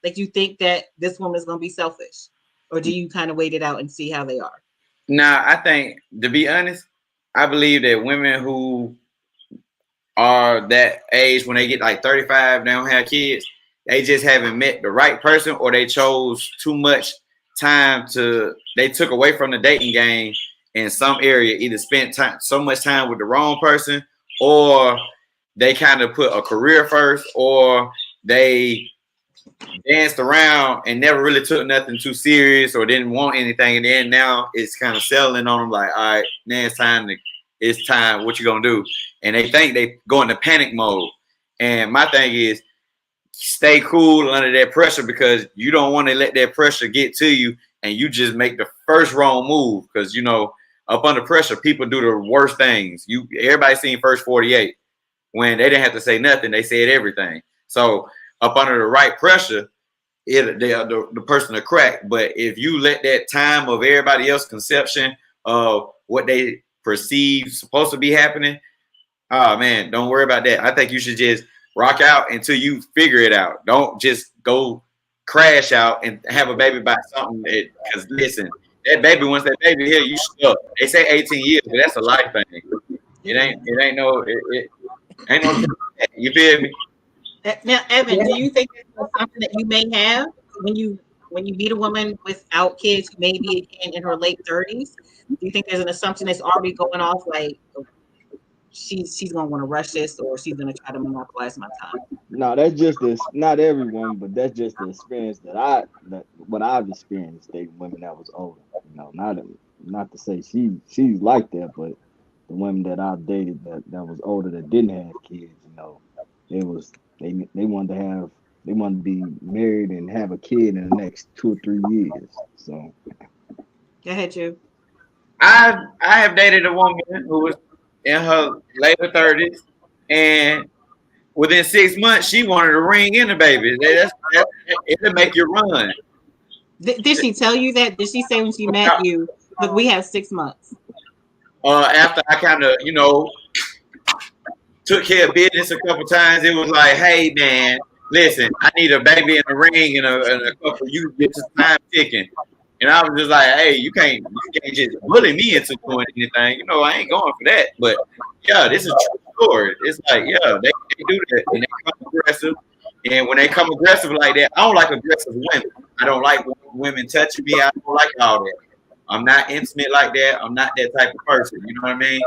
Like you think that this woman is going to be selfish? Or do you kind of wait it out and see how they are? Now, I think, to be honest, I believe that women who are that age when they get like 35, they don't have kids, they just haven't met the right person, or they chose too much time they took away from the dating game in some area, either spent so much time with the wrong person, or they kind of put a career first, or they danced around and never really took nothing too serious or didn't want anything. And then now it's kind of settling on them like, all right, now it's time. What you gonna do? And they think they go into panic mode. And my thing is stay cool under that pressure, because you don't want to let that pressure get to you and you just make the first wrong move. Because, up under pressure, people do the worst things. Everybody seen First 48 when they didn't have to say nothing. They said everything. So up under the right pressure, the person to crack. But if you let that time of everybody else's conception of what they perceive supposed to be happening, oh man, don't worry about that. I think you should just rock out until you figure it out. Don't just go crash out and have a baby by something. Because listen, that baby, once that baby here, you stuck. They say 18 years, but that's a life thing. It ain't no. You feel me? Now, Evan, do you think that's something that you may have when you meet a woman without kids, maybe in her late 30s? Do you think there's an assumption that's already going off, like she's gonna want to rush this, or she's gonna try to monopolize my time? No, that's just this. Not everyone, but that's just the experience that what I've experienced dating women that was older. Not to say she's like that, but the women that I've dated that was older that didn't have kids, it was they wanted to be married and have a kid in the next 2 or 3 years. So Go ahead, Joe. I have dated a woman who was in her later 30s, and within 6 months, she wanted to ring in the baby. It'll make you run. Did she tell you that? Did she say when she met you, look, we have 6 months? After I kind of, took care of business a couple times, it was like, hey, man, listen, I need a baby in the ring in a couple. You get this time ticking. And I was just like, hey, you can't just bully me into doing anything. I ain't going for that. But yeah, this is a true story. It's like, yeah, they do that and they come aggressive. And when they come aggressive like that, I don't like aggressive women. I don't like women touching me. I don't like all that. I'm not intimate like that. I'm not that type of person. You know what I mean?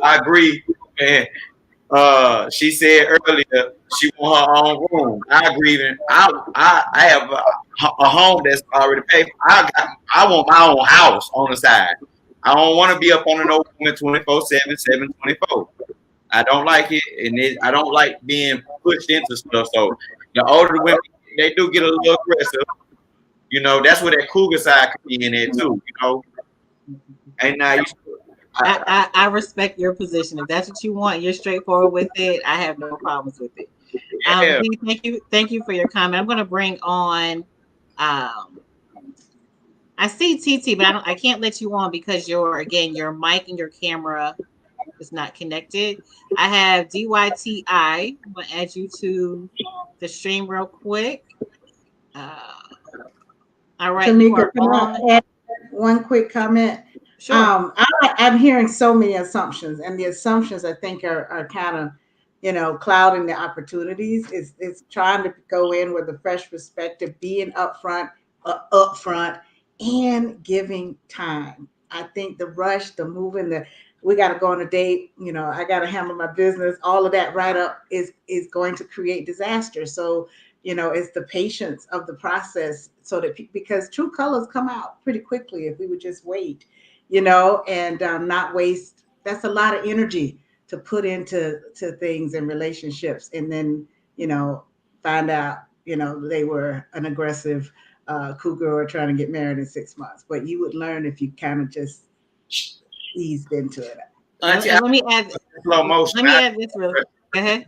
I agree. And she said earlier she want her own room. I agree. I have a home that's already paid for. I want my own house on the side. I don't want to be up on an old woman 24/7, 7/24. I don't like it, and I don't like being pushed into stuff. So the older women, they do get a little aggressive. That's where that cougar side could be in there too. And now I respect your position. If that's what you want, you're straightforward with it. I have no problems with it. yeah. Thank you for your comment. I'm going to bring on. I I see TT, but I can't let you on because your mic and your camera is not connected. I have DYTI. I'm gonna add you to the stream real quick. All right, you Tamika, are can I on. add one quick comment? Sure. I'm hearing so many assumptions, and the assumptions I think are kind of, clouding the opportunities. It's trying to go in with a fresh perspective, being upfront, and giving time. I think the rush, the moving, the we got to go on a date. I got to handle my business. All of that right up is going to create disaster. So it's the patience of the process, so that because true colors come out pretty quickly if we would just wait, and not waste. That's a lot of energy to put into things and relationships, and then find out they were an aggressive cougar or trying to get married in 6 months. But you would learn if you kind of just eased into it. And, Auntie, and let me add. slow motion. Let me add this real. Go ahead.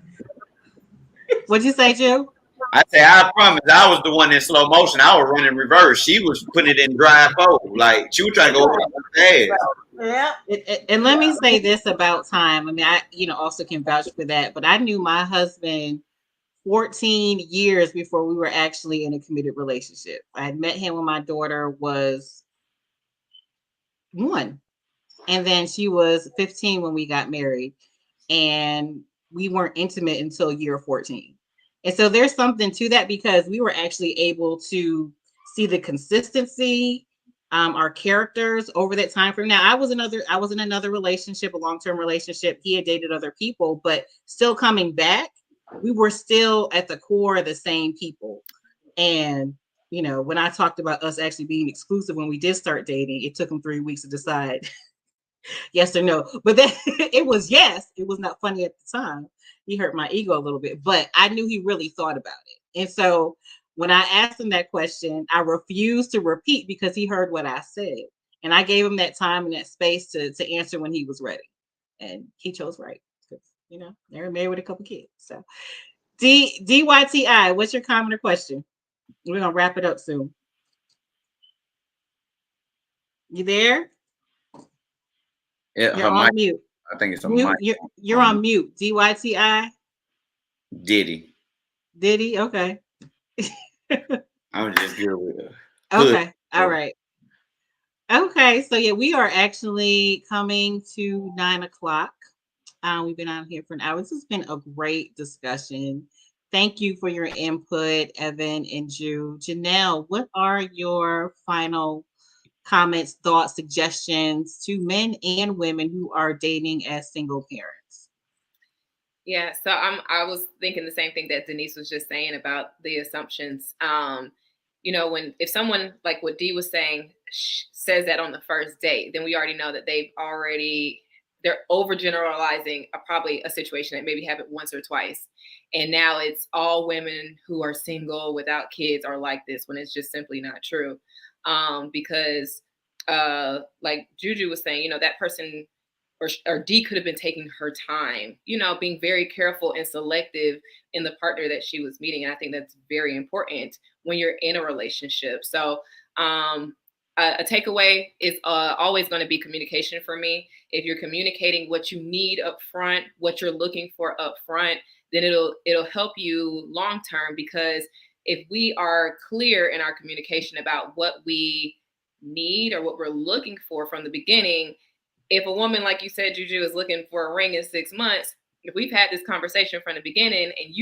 What'd you say, Joe? I say, I promise, I was the one in slow motion. I was running reverse. She was putting it in drive forward. Like, she was trying to go over fast. Yeah. And let me say this about time. I mean, I also can vouch for that. But I knew my husband 14 years before we were actually in a committed relationship. I had met him when my daughter was 1, and then she was 15 when we got married, and we weren't intimate until year 14. And so there's something to that because we were actually able to see the consistency, our characters over that time frame. Now I was in another relationship, a long-term relationship. He had dated other people, but still coming back, we were still at the core the same people. And when I talked about us actually being exclusive when we did start dating, it took him 3 weeks to decide yes or no. But then it was yes. It was not funny at the time. He hurt my ego a little bit, but I knew he really thought about it. And so when I asked him that question, I refused to repeat because he heard what I said. And I gave him that time and that space to answer when he was ready. And he chose right. Because, they're married with a couple kids. So DYTI, what's your comment or question? We're gonna wrap it up soon. You there? Yeah, You're her on mic. mute. I think it's a mic. You're on mute. DYTI. Diddy. Diddy. Okay. I'm just good with it. Okay. All right. Okay. So yeah, we are actually coming to 9 o'clock. We've been out here for an hour. This has been a great discussion. Thank you for your input, Evan and Ju. Janelle, what are your final comments, thoughts, suggestions to men and women who are dating as single parents? Yeah, so I was thinking the same thing that Denise was just saying about the assumptions. If someone, like what Dee was saying, says that on the first date, then we already know that they're overgeneralizing probably a situation that maybe happened once or twice. And now it's all women who are single without kids are like this, when it's just simply not true. Because like Juju was saying, that person or Dee could have been taking her time, being very careful and selective in the partner that she was meeting. And I think that's very important when you're in a relationship. So a takeaway is always going to be communication for me. If you're communicating what you need up front, what you're looking for up front, then it'll help you long term, because if we are clear in our communication about what we need or what we're looking for from the beginning, if a woman, like you said, Juju, is looking for a ring in 6 months, if we've had this conversation from the beginning and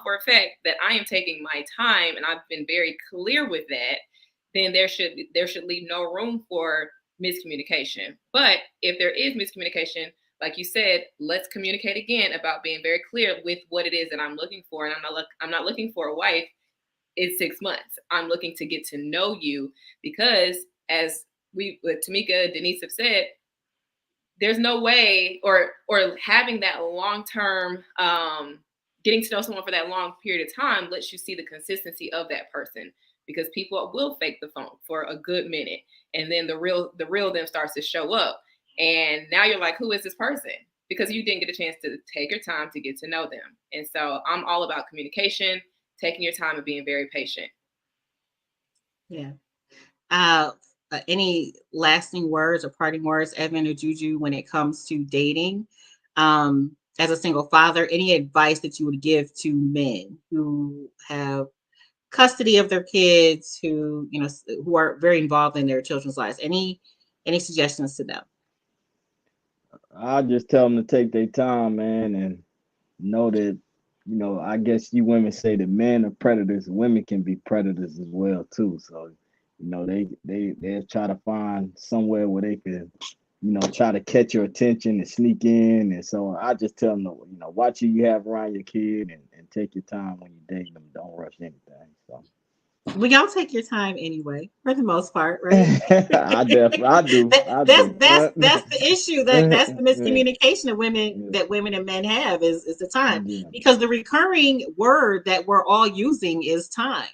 for a fact that I am taking my time and I've been very clear with that, then there should leave no room for miscommunication. But if there is miscommunication, like you said, let's communicate again about being very clear with what it is that I'm looking for. And I'm not looking for a wife in 6 months. I'm looking to get to know you, because as Tamika, Denise have said, there's no way, or having that long-term, getting to know someone for that long period of time lets you see the consistency of that person, because people will fake the phone for a good minute, and then the real them starts to show up, and now you're like, who is this person? Because you didn't get a chance to take your time to get to know them. And so I'm all about communication, taking your time, and being very patient. Yeah. any lasting words or parting words, Evan or Juju, when it comes to dating? As a single father, any advice that you would give to men who have custody of their kids, who, you know, who are very involved in their children's lives? Any suggestions to them? I just tell them to take their time, man, and know that, I guess you women say that men are predators, women can be predators as well too. So, they'll try to find somewhere where they could, try to catch your attention and sneak in. And so I just tell them to, watch who you have around your kid, and take your time when you date them. Don't rush anything. So Well, y'all take your time anyway, for the most part, right? I do. I do. That's the issue. That's the Yeah, miscommunication of women, yeah, that women and men have, is the time. yeah, Because the recurring word that we're all using is time.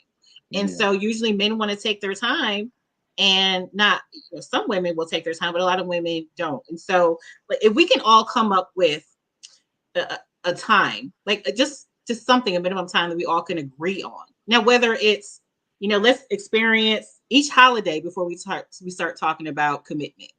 And yeah. so usually men want to take their time, and not, some women will take their time, but a lot of women don't. And so, but if we can all come up with a time, like just something, a minimum time that we all can agree on. Now, whether it's, let's experience each holiday before we start talking about commitment.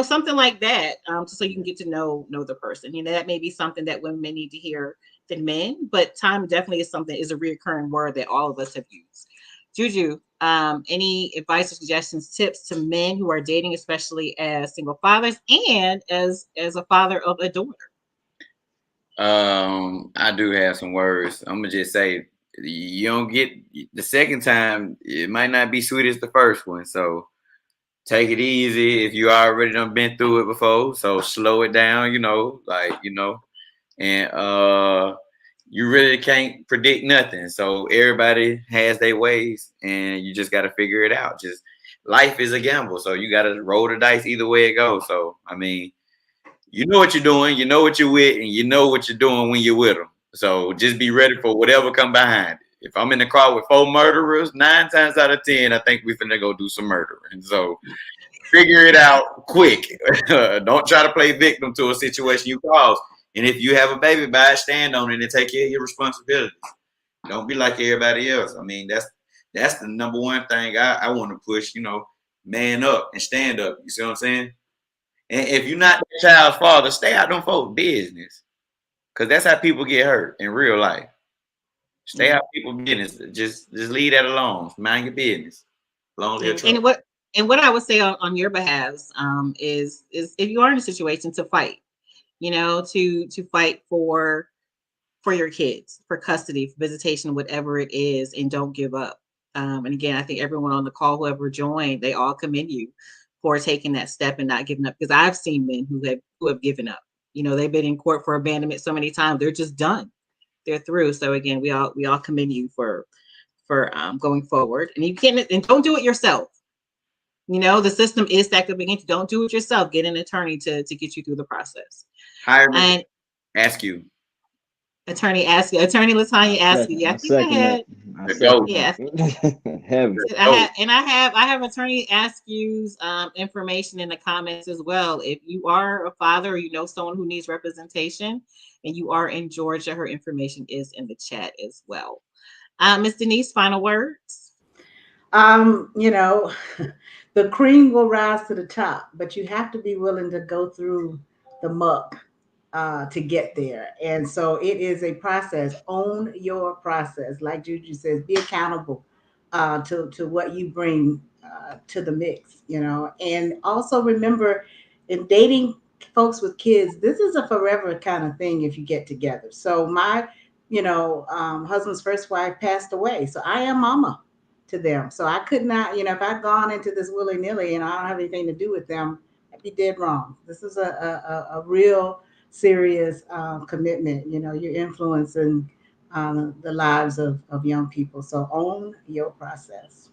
Something like that, so you can get to know the person. That may be something that women may need to hear than men, but time definitely is a reoccurring word that all of us have used. Juju, any advice or suggestions, tips to men who are dating, especially as single fathers and as a father of a daughter? I do have some words. I'm gonna just say, you don't get the second time, it might not be sweet as the first one. So take it easy if you already done been through it before. So slow it down, and you really can't predict nothing. So everybody has their ways, and you just gotta figure it out. Just life is a gamble, so you gotta roll the dice either way it goes. So I mean, you know what you're doing, you know what you're with, and you know what you're doing when you're with them. So just be ready for whatever come behind it. If I'm in the car with 4 murderers, 9 times out of 10, I think we finna go do some murdering. So figure it out quick. Don't try to play victim to a situation you caused. And if you have a baby by it, stand on it and take care of your responsibilities. Don't be like everybody else. I mean, that's the number one thing I want to push, man up and stand up. You see what I'm saying? And if you're not the child's father, stay out them folks' business. Cause that's how people get hurt in real life. Stay out people's business. Just leave that alone. Mind your business. As long as they're trouble. And what I would say on your behalf, is if you are in a situation, to fight, to fight for your kids, for custody, for visitation, whatever it is, and don't give up. And again, I think everyone on the call, whoever joined, they all commend you for taking that step and not giving up. Because I've seen men who have given up. They've been in court for abandonment so many times, they're just done. They're through. So again, we all commend you for going forward. And you can't, and don't do it yourself. The system is stacked up against you. Don't do it yourself. Get an attorney to get you through the process. Hire me. And Ask you. Attorney Latanya asked you. Yeah, I think I had. Yeah, Heavy. I have Attorney Askew's information in the comments as well. If you are a father, or someone who needs representation, and you are in Georgia, her information is in the chat as well. Ms. Denise, final words. You know, the cream will rise to the top, but you have to be willing to go through the muck to get there. And so it is a process. Own your process. Like Juju says, be accountable to what you bring to the mix, and also remember, in dating folks with kids, this is a forever kind of thing if you get together. So my, husband's first wife passed away. So I am mama to them. So I could not, if I'd gone into this willy-nilly and I don't have anything to do with them, I'd be dead wrong. This is a real serious commitment. You're influencing the lives of young people. So own your process.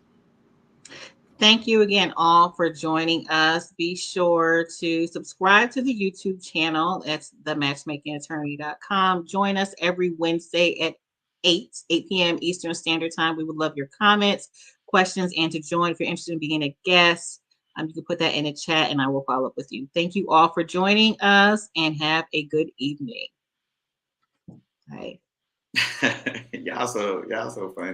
Thank you again all for joining us. Be sure to subscribe to the YouTube channel. That's thematchmakingattorney.com. Join us every Wednesday at 8 p.m. Eastern Standard Time. We would love your comments, questions, and to join. If you're interested in being a guest, you can put that in the chat and I will follow up with you. Thank you all for joining us and have a good evening. Bye. y'all so funny.